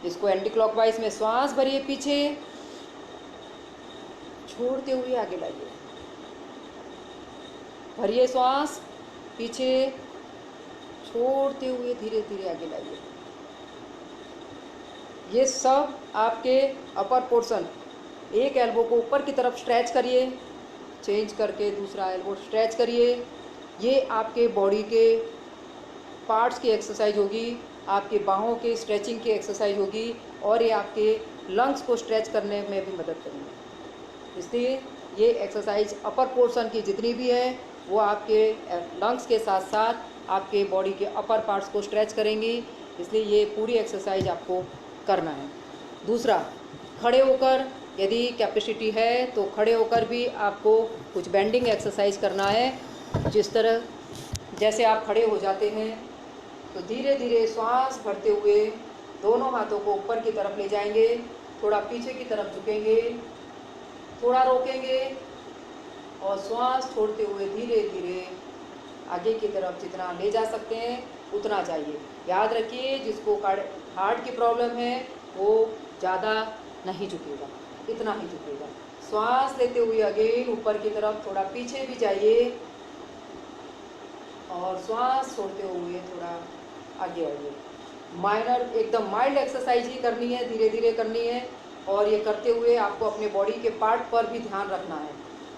इसको एंटी क्लॉकवाइज में श्वास भरिए पीछे, छोड़ते हुए आगे लाइए। भरिए श्वास पीछे, छोड़ते हुए धीरे धीरे आगे लाइए। ये सब आपके अपर पोर्शन, एक एल्बो को ऊपर की तरफ स्ट्रेच करिए, चेंज करके दूसरा एल्बो स्ट्रेच करिए। ये आपके बॉडी के पार्ट्स की एक्सरसाइज होगी, आपके बाहों के स्ट्रेचिंग की एक्सरसाइज होगी और ये आपके लंग्स को स्ट्रेच करने में भी मदद करेंगे। इसलिए ये एक्सरसाइज अपर पोर्शन की जितनी भी है वो आपके लंग्स के साथ साथ आपके बॉडी के अपर पार्ट्स को स्ट्रेच करेंगी। इसलिए ये पूरी एक्सरसाइज आपको करना है। दूसरा, खड़े होकर यदि कैपेसिटी है तो खड़े होकर भी आपको कुछ बेंडिंग एक्सरसाइज करना है। जिस तरह जैसे आप खड़े हो जाते हैं तो धीरे धीरे श्वास भरते हुए दोनों हाथों को ऊपर की तरफ ले जाएंगे, थोड़ा पीछे की तरफ झुकेंगे, थोड़ा रोकेंगे और श्वास छोड़ते हुए धीरे धीरे आगे की तरफ जितना ले जा सकते हैं उतना जाइए। याद रखिए, जिसको हार्ट की प्रॉब्लम है वो ज़्यादा नहीं झुकेगा, इतना ही झुकेगा। श्वास लेते हुए अगेन ऊपर की तरफ थोड़ा पीछे भी जाइए और श्वास छोड़ते हुए थोड़ा आगे आइए। माइनर, एकदम माइल्ड एक्सरसाइज ही करनी है, धीरे धीरे करनी है और ये करते हुए आपको अपने बॉडी के पार्ट पर भी ध्यान रखना है।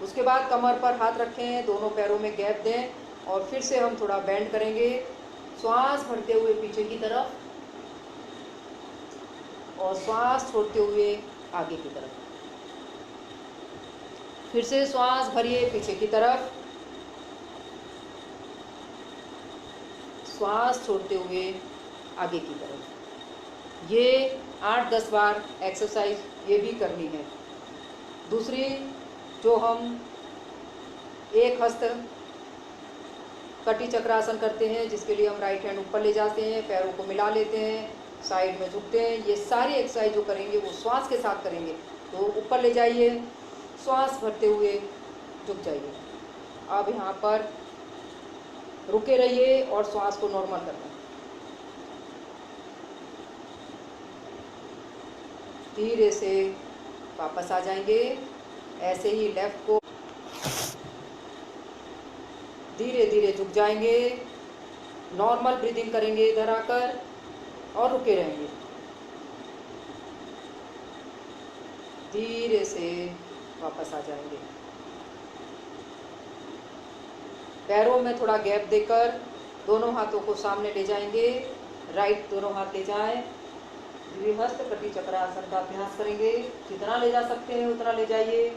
उसके बाद कमर पर हाथ रखें, दोनों पैरों में गैप दें और फिर से हम थोड़ा बेंड करेंगे। श्वास भरते हुए पीछे की तरफ और श्वास छोड़ते हुए आगे की तरफ। फिर से श्वास भरिए पीछे की तरफ, श्वास छोड़ते हुए आगे की तरफ। ये 8-10 बार एक्सरसाइज ये भी करनी है। दूसरी जो हम एक हस्त कटी चक्रासन करते हैं, जिसके लिए हम राइट हैंड ऊपर ले जाते हैं, पैरों को मिला लेते हैं, साइड में झुकते हैं। ये सारी एक्सरसाइज जो करेंगे वो श्वास के साथ करेंगे। तो ऊपर ले जाइए, श्वास भरते हुए झुक जाइए। अब यहाँ पर रुके रहिए और श्वास को नॉर्मल करना। धीरे से वापस आ जाएंगे। ऐसे ही लेफ्ट को धीरे धीरे झुक जाएंगे, नॉर्मल ब्रीदिंग करेंगे इधर आकर और रुके रहेंगे। धीरे से वापस आ जाएंगे। पैरों में थोड़ा गैप देकर दोनों हाथों को सामने ले जाएंगे। राइट दोनों हाथ ले जाएं। द्विहस्त कटी चक्रासन का अभ्यास करेंगे। जितना ले जा सकते हैं उतना ले जाइए।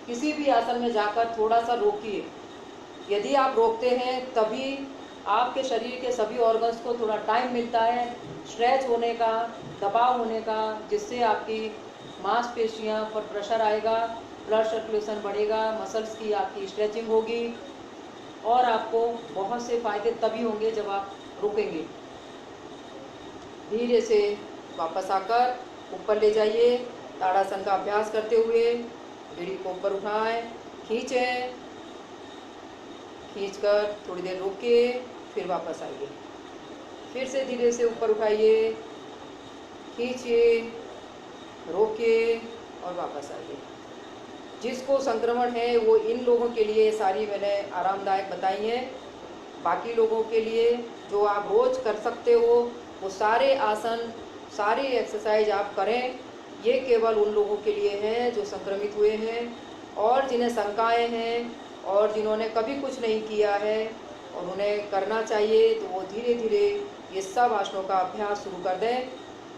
किसी भी आसन में जाकर थोड़ा सा रोकिए। यदि आप रोकते हैं तभी आपके शरीर के सभी ऑर्गन्स को थोड़ा टाइम मिलता है स्ट्रेच होने का, दबाव होने का, जिससे आपकी मांसपेशियां पर प्रेशर आएगा, ब्लड सर्कुलेशन बढ़ेगा, मसल्स की आपकी स्ट्रेचिंग होगी और आपको बहुत से फायदे तभी होंगे जब आप रुकेंगे। धीरे से वापस आकर ऊपर ले जाइए। ताड़ासन का अभ्यास करते हुए एड़ी को ऊपर उठाएं, खींचें, खींचकर थोड़ी देर रोकिए, फिर वापस आइए। फिर से धीरे से ऊपर उठाइए, खींचिए, रोकिए और वापस आइए। जिसको संक्रमण है वो इन लोगों के लिए सारी मैंने आरामदायक बताई हैं। बाकी लोगों के लिए जो आप रोज़ कर सकते हो वो सारे आसन, सारी एक्सरसाइज आप करें। ये केवल उन लोगों के लिए है जो संक्रमित हुए हैं और जिन्हें शंकाएं हैं और जिन्होंने कभी कुछ नहीं किया है और उन्हें करना चाहिए। तो वो धीरे धीरे ये सब आसनों का अभ्यास शुरू कर दें,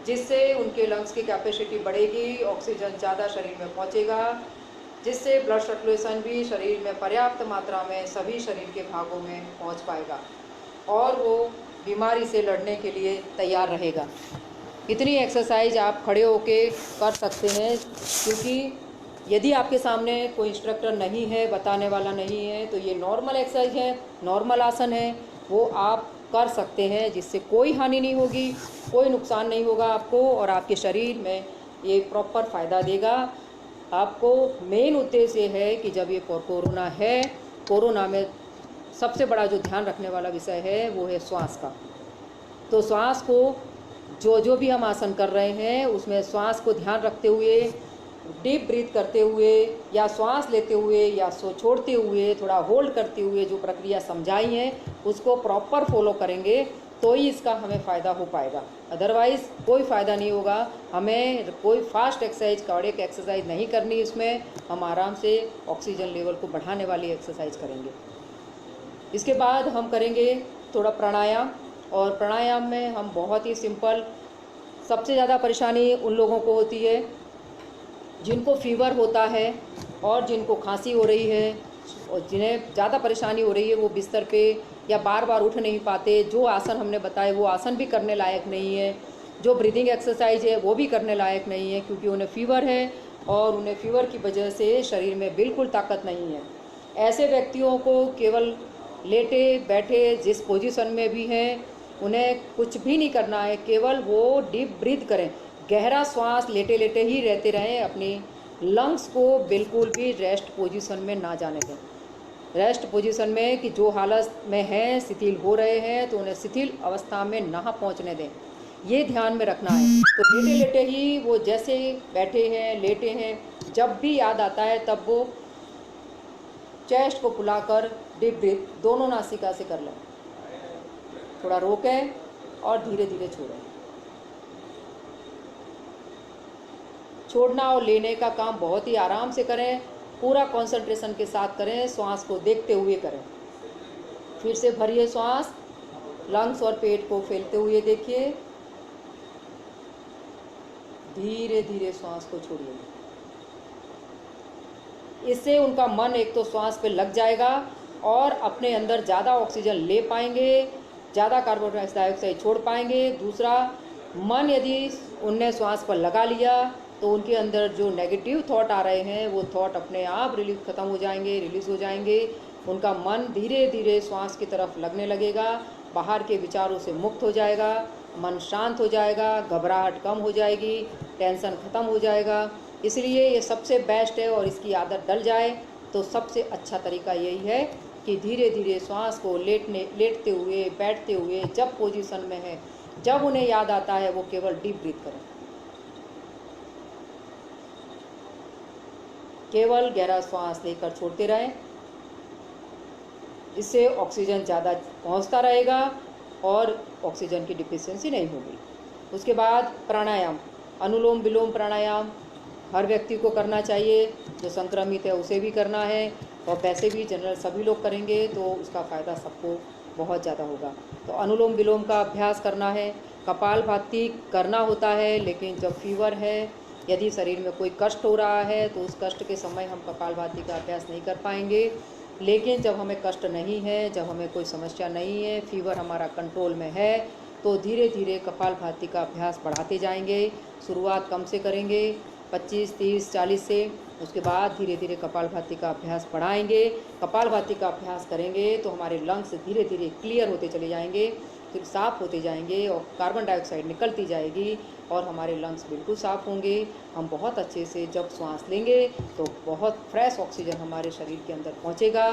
जिससे उनके लंग्स की कैपेसिटी बढ़ेगी, ऑक्सीजन ज़्यादा शरीर में पहुंचेगा, जिससे ब्लड सर्कुलेशन भी शरीर में पर्याप्त मात्रा में सभी शरीर के भागों में पहुंच पाएगा और वो बीमारी से लड़ने के लिए तैयार रहेगा। इतनी एक्सरसाइज आप खड़े होके कर सकते हैं, क्योंकि यदि आपके सामने कोई इंस्ट्रक्टर नहीं है, बताने वाला नहीं है, तो ये नॉर्मल एक्सरसाइज है, नॉर्मल आसन है, वो आप कर सकते हैं, जिससे कोई हानि नहीं होगी, कोई नुकसान नहीं होगा आपको और आपके शरीर में ये प्रॉपर फ़ायदा देगा। आपको मेन उद्देश्य है कि जब ये कोरोना है, कोरोना में सबसे बड़ा जो ध्यान रखने वाला विषय है वो है श्वास का। तो श्वास को जो भी हम आसन कर रहे हैं उसमें श्वास को ध्यान रखते हुए, डीप ब्रीथ करते हुए या श्वास लेते हुए या छोड़ते हुए, थोड़ा होल्ड करते हुए जो प्रक्रिया समझाई है उसको प्रॉपर फॉलो करेंगे तो ही इसका हमें फ़ायदा हो पाएगा। अदरवाइज़ कोई फ़ायदा नहीं होगा। हमें कोई फास्ट एक्सरसाइज, कार्डियक एक्सरसाइज नहीं करनी। इसमें हम आराम से ऑक्सीजन लेवल को बढ़ाने वाली एक्सरसाइज करेंगे। इसके बाद हम करेंगे थोड़ा प्राणायाम, और प्राणायाम में हम बहुत ही सिंपल, सबसे ज़्यादा परेशानी उन लोगों को होती है जिनको फीवर होता है और जिनको खांसी हो रही है और जिन्हें ज़्यादा परेशानी हो रही है, वो बिस्तर पे या बार बार उठ नहीं पाते। जो आसन हमने बताए वो आसन भी करने लायक नहीं है, जो ब्रीदिंग एक्सरसाइज है वो भी करने लायक नहीं है, क्योंकि उन्हें फ़ीवर है और उन्हें फ़ीवर की वजह से शरीर में बिल्कुल ताकत नहीं है। ऐसे व्यक्तियों को केवल लेटे बैठे जिस पोजीशन में भी हैं उन्हें कुछ भी नहीं करना है, केवल वो डीप ब्रीथ करें, गहरा श्वास लेटे लेटे ही रहते रहें, अपनी लंग्स को बिल्कुल भी रेस्ट पोजीशन में ना जाने दें। रेस्ट पोजीशन में कि जो हालत में हैं, शिथिल हो रहे हैं, तो उन्हें शिथिल अवस्था में ना पहुंचने दें, ये ध्यान में रखना है। तो लेटे लेटे ही वो जैसे बैठे हैं, लेटे हैं, जब भी याद आता है तब वो चेस्ट को फुलाकर डीप ब्रीथ दोनों नासिका से कर लें। थोड़ा रोकें और धीरे धीरे छोड़ें। छोड़ना और लेने का काम बहुत ही आराम से करें, पूरा कंसंट्रेशन के साथ करें, श्वास को देखते हुए करें। फिर से भरिए श्वास, लंग्स और पेट को फैलते हुए देखिए, धीरे धीरे श्वास को छोड़िए। इससे उनका मन एक तो श्वास पे लग जाएगा और अपने अंदर ज़्यादा ऑक्सीजन ले पाएंगे, ज़्यादा कार्बन डाइऑक्साइड छोड़ पाएंगे। दूसरा, मन यदि उनने श्वास पर लगा लिया तो उनके अंदर जो नेगेटिव थॉट आ रहे हैं वो थॉट अपने आप ख़त्म हो जाएंगे, रिलीज़ हो जाएंगे। उनका मन धीरे धीरे श्वास की तरफ लगने लगेगा, बाहर के विचारों से मुक्त हो जाएगा, मन शांत हो जाएगा, घबराहट कम हो जाएगी, टेंशन ख़त्म हो जाएगा। इसलिए ये सबसे बेस्ट है, और इसकी आदत डल जाए तो सबसे अच्छा तरीका यही है कि धीरे धीरे श्वास को लेटते हुए, बैठते हुए, जब पोजीशन में है, जब उन्हें याद आता है, वो केवल डीप ब्रीथ करें, केवल गहरा श्वास लेकर छोड़ते रहें। इससे ऑक्सीजन ज़्यादा पहुंचता रहेगा और ऑक्सीजन की डिफिशियंसी नहीं होगी। उसके बाद प्राणायाम, अनुलोम विलोम प्राणायाम हर व्यक्ति को करना चाहिए। जो संक्रमित है उसे भी करना है, और वैसे भी जनरल सभी लोग करेंगे तो उसका फ़ायदा सबको बहुत ज़्यादा होगा। तो अनुलोम विलोम का अभ्यास करना है। कपालभाति करना होता है, लेकिन जब फीवर है, यदि शरीर में कोई कष्ट हो रहा है तो उस कष्ट के समय हम कपालभाति का अभ्यास नहीं कर पाएंगे। लेकिन जब हमें कष्ट नहीं है, जब हमें कोई समस्या नहीं है, फीवर हमारा कंट्रोल में है, तो धीरे धीरे कपालभाति का अभ्यास बढ़ाते जाएंगे। शुरुआत कम से करेंगे, 25, 30, 40 से। उसके बाद धीरे धीरे कपालभाति का अभ्यास बढ़ाएंगे। कपालभाति का अभ्यास करेंगे तो हमारे लंग्स धीरे धीरे क्लियर होते चले जाएंगे, फिर साफ़ होते जाएंगे, और कार्बन डाइऑक्साइड निकलती जाएगी, और हमारे लंग्स बिल्कुल साफ़ होंगे। हम बहुत अच्छे से जब सांस लेंगे तो बहुत फ्रेश ऑक्सीजन हमारे शरीर के अंदर पहुंचेगा,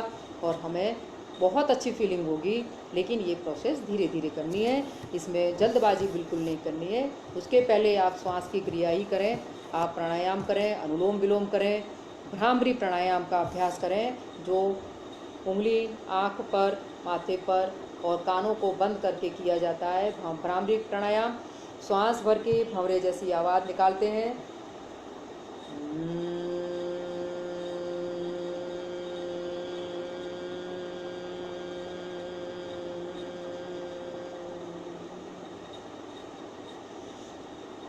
और हमें बहुत अच्छी फीलिंग होगी। लेकिन ये प्रोसेस धीरे धीरे करनी है, इसमें जल्दबाजी बिल्कुल नहीं करनी है। उसके पहले आप श्वास की क्रिया ही करें, आप प्राणायाम करें, अनुलोम विलोम करें, भ्रामरी प्राणायाम का अभ्यास करें, जो उंगली आँख पर, माथे पर और कानों को बंद करके किया जाता है। भ्रामरी प्राणायाम श्वास भर के भंवरे जैसी आवाज़ निकालते हैं।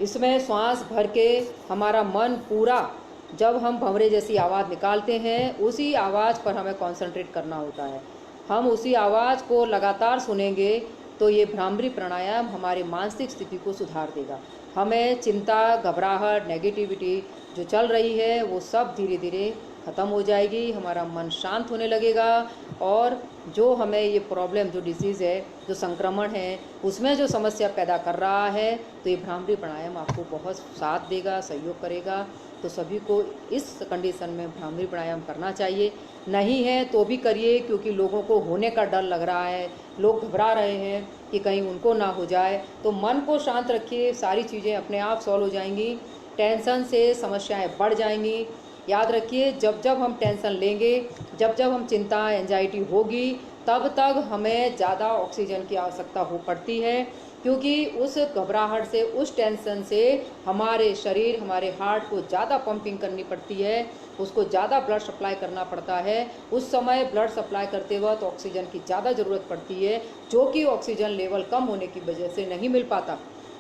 इसमें श्वास भर के हमारा मन पूरा, जब हम भंवरे जैसी आवाज़ निकालते हैं, उसी आवाज़ पर हमें कंसंट्रेट करना होता है। हम उसी आवाज़ को लगातार सुनेंगे तो ये भ्रामरी प्राणायाम हमारी मानसिक स्थिति को सुधार देगा। हमें चिंता, घबराहट, नेगेटिविटी जो चल रही है वो सब धीरे धीरे ख़त्म हो जाएगी। हमारा मन शांत होने लगेगा, और जो हमें ये प्रॉब्लम, जो डिजीज़ है, जो संक्रमण है, उसमें जो समस्या पैदा कर रहा है, तो ये भ्रामरी प्राणायाम आपको बहुत साथ देगा, सहयोग करेगा। तो सभी को इस कंडीशन में भ्रामरी प्राणायाम करना चाहिए। नहीं है तो भी करिए, क्योंकि लोगों को होने का डर लग रहा है, लोग घबरा रहे हैं कि कहीं उनको ना हो जाए। तो मन को शांत रखिए, सारी चीज़ें अपने आप सॉल्व हो जाएंगी। टेंशन से समस्याएं बढ़ जाएंगी। याद रखिए, जब जब हम टेंशन लेंगे, जब जब हम चिंता, एंजाइटी होगी, तब तक हमें ज़्यादा ऑक्सीजन की आवश्यकता हो पड़ती है, क्योंकि उस घबराहट से, उस टेंशन से हमारे शरीर, हमारे हार्ट को ज़्यादा पंपिंग करनी पड़ती है, उसको ज़्यादा ब्लड सप्लाई करना पड़ता है। उस समय ब्लड सप्लाई करते वक्त ऑक्सीजन की ज़्यादा ज़रूरत पड़ती है, जो कि ऑक्सीजन लेवल कम होने की वजह से नहीं मिल पाता।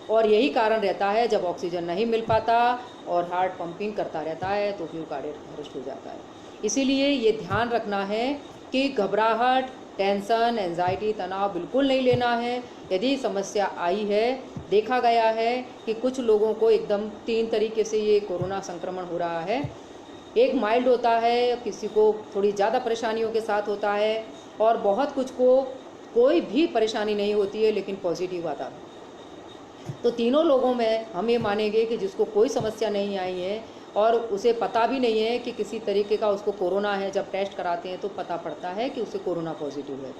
और यही कारण रहता है, जब ऑक्सीजन नहीं मिल पाता और हार्ट पंपिंग करता रहता है तो फिर कार्डियक अरेस्ट हो जाता है। इसीलिए ये ध्यान रखना है कि घबराहट, टेंशन, एंजाइटी, तनाव बिल्कुल नहीं लेना है। यदि समस्या आई है, देखा गया है कि कुछ लोगों को एकदम 3 तरीके से ये कोरोना संक्रमण हो रहा है। एक माइल्ड होता है, किसी को थोड़ी ज़्यादा परेशानियों के साथ होता है, और बहुत कुछ को कोई भी परेशानी नहीं होती है लेकिन पॉजिटिव आता है। तो तीनों लोगों में हम ये मानेंगे कि जिसको कोई समस्या नहीं आई है और उसे पता भी नहीं है कि किसी तरीके का उसको कोरोना है, जब टेस्ट कराते हैं तो पता पड़ता है कि उसे कोरोना पॉजिटिव है।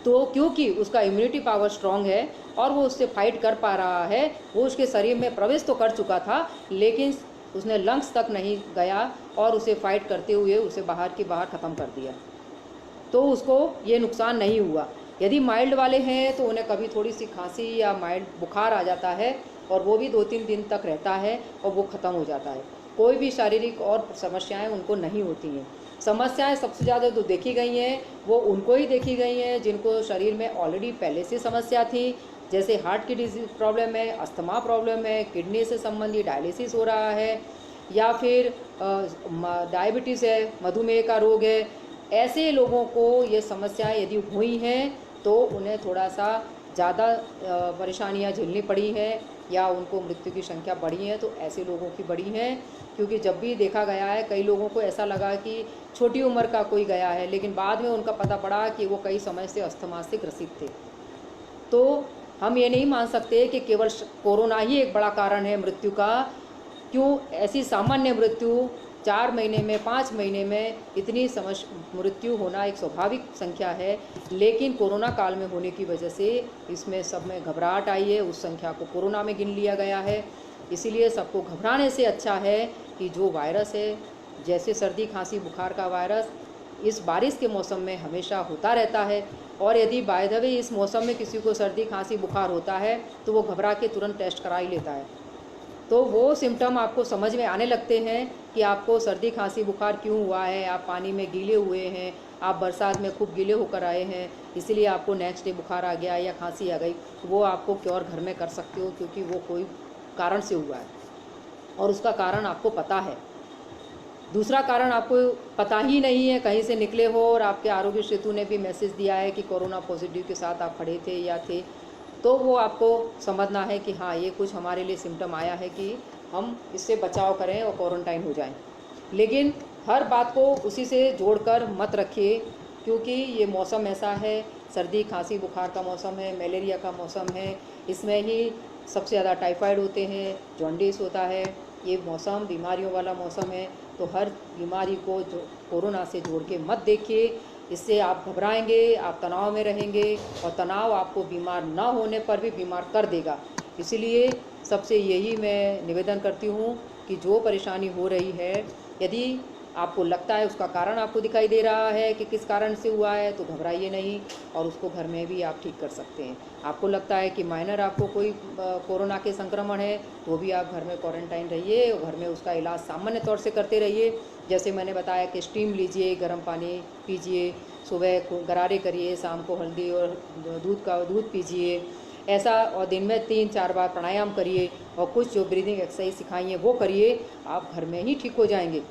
तो क्योंकि उसका इम्यूनिटी पावर स्ट्रांग है और वो उससे फाइट कर पा रहा है, वो उसके शरीर में प्रवेश तो कर चुका था, लेकिन उसने लंग्स तक नहीं गया और उसे फाइट करते हुए उसे बाहर के बाहर ख़त्म कर दिया, तो उसको ये नुकसान नहीं हुआ। यदि माइल्ड वाले हैं तो उन्हें कभी थोड़ी सी खांसी या माइल्ड बुखार आ जाता है, और वो भी 2-3 दिन तक रहता है और वो ख़त्म हो जाता है। कोई भी शारीरिक और समस्याएं उनको नहीं होती हैं। समस्याएं सबसे ज़्यादा जो देखी गई हैं वो उनको ही देखी गई हैं जिनको शरीर में ऑलरेडी पहले से समस्या थी, जैसे हार्ट की डिजीज प्रॉब्लम है, अस्थमा प्रॉब्लम है, किडनी से संबंधित डायलिसिस हो रहा है, या फिर डायबिटीज़ है, मधुमेह का रोग है, ऐसे लोगों को ये समस्याएं यदि हुई हैं तो उन्हें थोड़ा सा ज़्यादा परेशानियां झेलनी पड़ी हैं या उनको मृत्यु की संख्या बढ़ी है, तो ऐसे लोगों की बढ़ी है। क्योंकि जब भी देखा गया है, कई लोगों को ऐसा लगा कि छोटी उम्र का कोई गया है, लेकिन बाद में उनका पता पड़ा कि वो कई समय से अस्थमा से ग्रसित थे। तो हम ये नहीं मान सकते कि केवल कोरोना ही एक बड़ा कारण है मृत्यु का। क्यों ऐसी सामान्य मृत्यु 4 महीने में, 5 महीने में इतनी मृत्यु होना एक स्वाभाविक संख्या है, लेकिन कोरोना काल में होने की वजह से इसमें सब में घबराहट आई है, उस संख्या को कोरोना में गिन लिया गया है। इसीलिए सबको घबराने से अच्छा है कि जो वायरस है, जैसे सर्दी खांसी बुखार का वायरस इस बारिश के मौसम में हमेशा होता रहता है, और यदि बाय द वे इस मौसम में किसी को सर्दी खांसी बुखार होता है तो वो घबरा के तुरंत टेस्ट करा ही लेता है। तो वो सिम्टम आपको समझ में आने लगते हैं कि आपको सर्दी खांसी बुखार क्यों हुआ है। आप पानी में गीले हुए हैं, आप बरसात में खूब गीले होकर आए हैं, इसलिए आपको नेक्स्ट डे बुखार आ गया या खांसी आ गई। वो आपको क्योर घर में कर सकते हो, क्योंकि वो कोई कारण से हुआ है और उसका कारण आपको पता है। दूसरा कारण आपको पता ही नहीं है, कहीं से निकले हो और आपके आरोग्य सेतु ने भी मैसेज दिया है कि कोरोना पॉजिटिव के साथ आप खड़े थे या थे, तो वो आपको समझना है कि हाँ, ये कुछ हमारे लिए सिम्टम आया है कि हम इससे बचाव करें और क्वारंटाइन हो जाएं। लेकिन हर बात को उसी से जोड़कर मत रखिए, क्योंकि ये मौसम ऐसा है, सर्दी खांसी बुखार का मौसम है, मलेरिया का मौसम है, इसमें ही सबसे ज़्यादा टाइफाइड होते हैं, जॉन्डिस होता है। ये मौसम बीमारियों वाला मौसम है, तो हर बीमारी को जो कोरोना से जोड़ के मत देखिए। इससे आप घबराएंगे, आप तनाव में रहेंगे और तनाव आपको बीमार ना होने पर भी बीमार कर देगा। इसलिए सबसे यही मैं निवेदन करती हूँ कि जो परेशानी हो रही है, यदि आपको लगता है उसका कारण आपको दिखाई दे रहा है कि किस कारण से हुआ है, तो घबराइए नहीं और उसको घर में भी आप ठीक कर सकते हैं। आपको लगता है कि माइनर आपको कोई कोरोना के संक्रमण है, तो भी आप घर में क्वारंटाइन रहिए और घर में उसका इलाज सामान्य तौर से करते रहिए। जैसे मैंने बताया कि स्टीम लीजिए, गर्म पानी पीजिए, सुबह गरारे करिए, शाम को हल्दी और दूध पीजिए ऐसा, और दिन में 3-4 बार प्राणायाम करिए और कुछ जो ब्रीदिंग एक्सरसाइज सिखाई हैं वो करिए। आप घर में ही ठीक हो जाएंगे,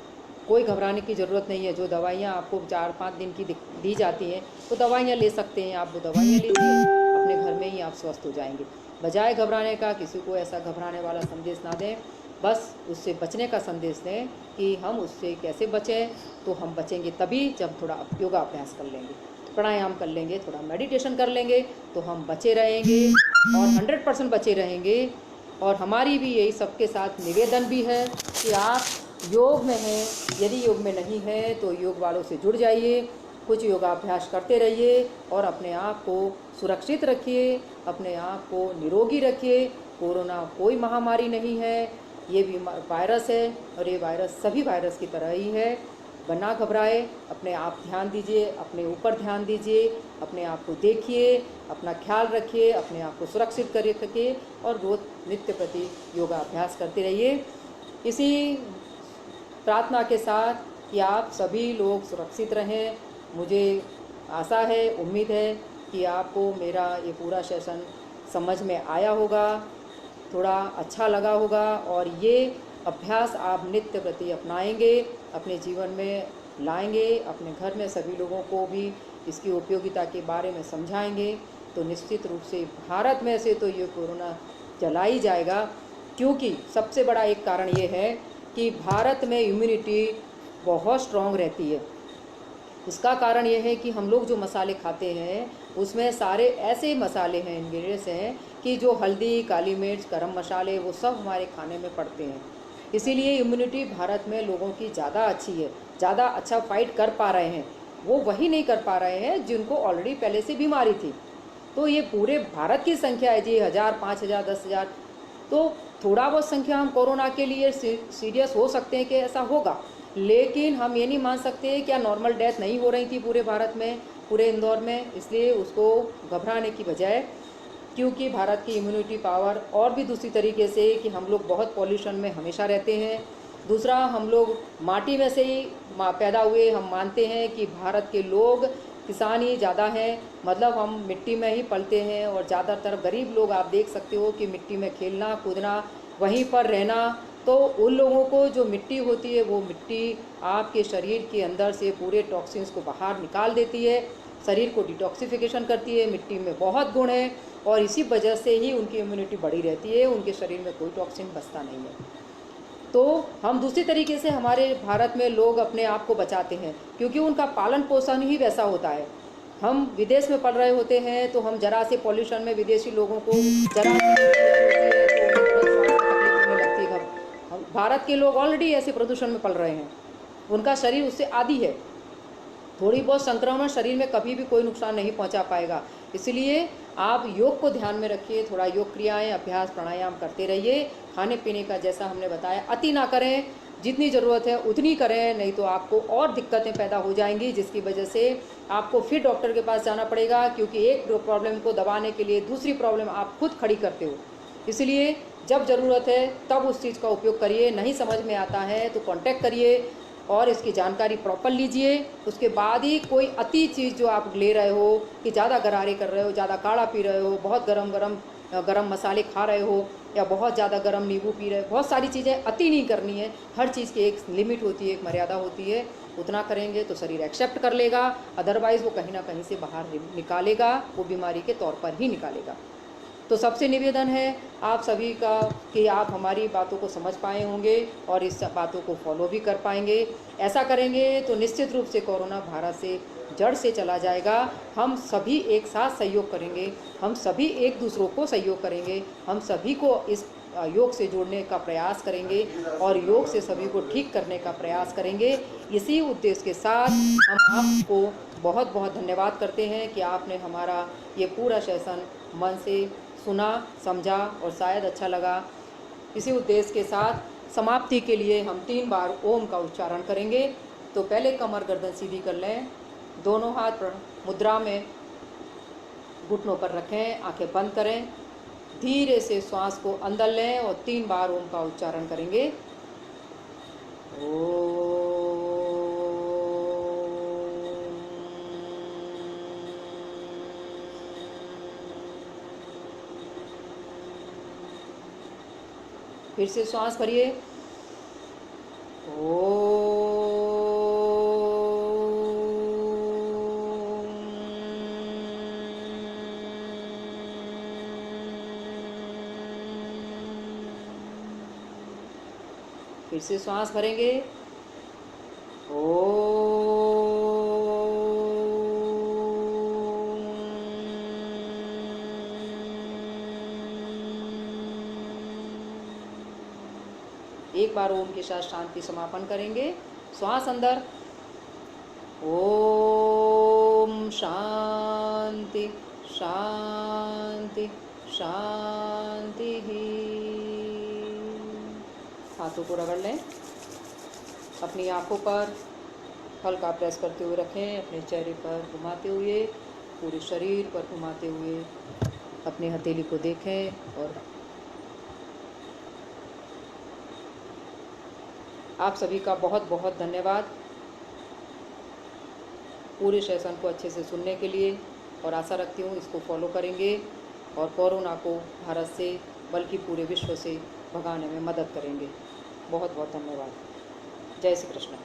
कोई घबराने की ज़रूरत नहीं है। जो दवाइयाँ आपको 4-5 दिन की दी जाती हैं, तो दवाइयाँ ले सकते हैं, आप वो दवाइयाँ लीजिए, अपने घर में ही आप स्वस्थ हो जाएंगे। बजाय घबराने का, किसी को ऐसा घबराने वाला संदेश ना दें, बस उससे बचने का संदेश दें कि हम उससे कैसे बचें। तो हम बचेंगे तभी जब थोड़ा योगाभ्यास कर लेंगे, प्राणायाम कर लेंगे, थोड़ा मेडिटेशन कर लेंगे, तो हम बचे रहेंगे और 100% बचे रहेंगे। और हमारी भी यही सबके साथ निवेदन भी है कि आप योग में हैं, यदि योग में नहीं हैं तो योग वालों से जुड़ जाइए, कुछ योगाभ्यास करते रहिए और अपने आप को सुरक्षित रखिए, अपने आप को निरोगी रखिए। कोरोना कोई महामारी नहीं है, ये भी वायरस है और ये वायरस सभी वायरस की तरह ही है। बना घबराए, अपने आप ध्यान दीजिए, अपने ऊपर ध्यान दीजिए, अपने आप को देखिए, अपना ख्याल रखिए, अपने आप को सुरक्षित कर रखिए और रोज नित्य प्रति योगाभ्यास करते रहिए। इसी प्रार्थना के साथ कि आप सभी लोग सुरक्षित रहें। मुझे आशा है, उम्मीद है कि आपको मेरा ये पूरा सेशन समझ में आया होगा, थोड़ा अच्छा लगा होगा और ये अभ्यास आप नित्य प्रति अपनाएंगे, अपने जीवन में लाएंगे, अपने घर में सभी लोगों को भी इसकी उपयोगिता के बारे में समझाएंगे, तो निश्चित रूप से भारत में से तो ये कोरोना चला ही जाएगा। क्योंकि सबसे बड़ा एक कारण ये है कि भारत में इम्यूनिटी बहुत स्ट्रॉन्ग रहती है। इसका कारण ये है कि हम लोग जो मसाले खाते हैं उसमें सारे ऐसे मसाले हैं, इंग्रेडिएंट्स हैं कि जो हल्दी, काली मिर्च, गरम मसाले, वो सब हमारे खाने में पड़ते हैं। इसीलिए इम्यूनिटी भारत में लोगों की ज़्यादा अच्छी है, ज़्यादा अच्छा फाइट कर पा रहे हैं। वो वही नहीं कर पा रहे हैं जिनको ऑलरेडी पहले से बीमारी थी। तो ये पूरे भारत की संख्या है जी, 1000, 5000, 10,000, तो थोड़ा बहुत संख्या हम कोरोना के लिए सीरियस हो सकते हैं कि ऐसा होगा, लेकिन हम ये नहीं मान सकते क्या नॉर्मल डेथ नहीं हो रही थी पूरे भारत में, पूरे इंदौर में। इसलिए उसको घबराने की बजाय, क्योंकि भारत की इम्यूनिटी पावर और भी दूसरी तरीके से कि हम लोग बहुत पॉल्यूशन में हमेशा रहते हैं। दूसरा, हम लोग माटी में से ही पैदा हुए, हम मानते हैं कि भारत के लोग किसान ही ज़्यादा हैं, मतलब हम मिट्टी में ही पलते हैं और ज़्यादातर गरीब लोग आप देख सकते हो कि मिट्टी में खेलना कूदना, वहीं पर रहना, तो उन लोगों को जो मिट्टी होती है वो मिट्टी आपके शरीर के अंदर से पूरे टॉक्सिन्स को बाहर निकाल देती है, शरीर को डिटॉक्सिफिकेशन करती है। मिट्टी में बहुत गुण है और इसी वजह से ही उनकी इम्यूनिटी बढ़ी रहती है, उनके शरीर में कोई टॉक्सिन बसता नहीं है। तो हम दूसरी तरीके से हमारे भारत में लोग अपने आप को बचाते हैं क्योंकि उनका पालन पोषण ही वैसा होता है। हम विदेश में पढ़ रहे होते हैं तो हम जरा से पॉल्यूशन में विदेशी लोगों को जरा लगती है। हम भारत के लोग ऑलरेडी ऐसे प्रदूषण में पल रहे हैं, उनका शरीर उससे आदी है, थोड़ी बहुत संक्रमण शरीर में कभी भी कोई नुकसान नहीं पहुंचा पाएगा। इसलिए आप योग को ध्यान में रखिए, थोड़ा योग क्रियाएं अभ्यास प्राणायाम करते रहिए। खाने पीने का जैसा हमने बताया अति ना करें, जितनी ज़रूरत है उतनी करें, नहीं तो आपको और दिक्कतें पैदा हो जाएंगी जिसकी वजह से आपको फिर डॉक्टर के पास जाना पड़ेगा, क्योंकि एक प्रॉब्लम को दबाने के लिए दूसरी प्रॉब्लम आप खुद खड़ी करते हो। इसलिए जब ज़रूरत है तब उस चीज़ का उपयोग करिए, नहीं समझ में आता है तो कांटेक्ट करिए और इसकी जानकारी प्रॉपर लीजिए। उसके बाद ही कोई अति चीज़ जो आप ले रहे हो कि ज़्यादा गरारे कर रहे हो, ज़्यादा काढ़ा पी रहे हो, बहुत गरम मसाले खा रहे हो या बहुत ज़्यादा गरम नींबू पी रहे हो, बहुत सारी चीज़ें अति नहीं करनी है। हर चीज़ की एक लिमिट होती है, एक मर्यादा होती है, उतना करेंगे तो शरीर एक्सेप्ट कर लेगा, अदरवाइज़ वो कहीं ना कहीं से बाहर निकालेगा, वो बीमारी के तौर पर ही निकालेगा। तो सबसे निवेदन है आप सभी का कि आप हमारी बातों को समझ पाए होंगे और इस बातों को फॉलो भी कर पाएंगे। ऐसा करेंगे तो निश्चित रूप से कोरोना भारत से जड़ से चला जाएगा। हम सभी एक साथ सहयोग करेंगे, हम सभी एक दूसरों को सहयोग करेंगे, हम सभी को इस योग से जोड़ने का प्रयास करेंगे और योग से सभी को ठीक करने का प्रयास करेंगे। इसी उद्देश्य के साथ हम आपको बहुत बहुत धन्यवाद करते हैं कि आपने हमारा ये पूरा सेशन मन से सुना, समझा और शायद अच्छा लगा। इसी उद्देश्य के साथ समाप्ति के लिए हम 3 बार ओम का उच्चारण करेंगे। तो पहले कमर गर्दन सीधी कर लें, दोनों हाथ मुद्रा में घुटनों पर रखें, आंखें बंद करें, धीरे से श्वास को अंदर लें और 3 बार ओम का उच्चारण करेंगे। फिर से श्वास भरिए। फिर से श्वास भरेंगे। एक बार ओम के साथ शांति समापन करेंगे। श्वास अंदर, ओम शांति शांति शांति ही। हाथों को रगड़ लें, अपनी आंखों पर हल्का प्रेस करते हुए रखें, अपने चेहरे पर घुमाते हुए, पूरे शरीर पर घुमाते हुए अपनी हथेली को देखें। और आप सभी का बहुत बहुत धन्यवाद पूरे सेशन को अच्छे से सुनने के लिए, और आशा रखती हूँ इसको फॉलो करेंगे और कोरोना को भारत से बल्कि पूरे विश्व से भगाने में मदद करेंगे। बहुत बहुत धन्यवाद। जय श्री कृष्ण।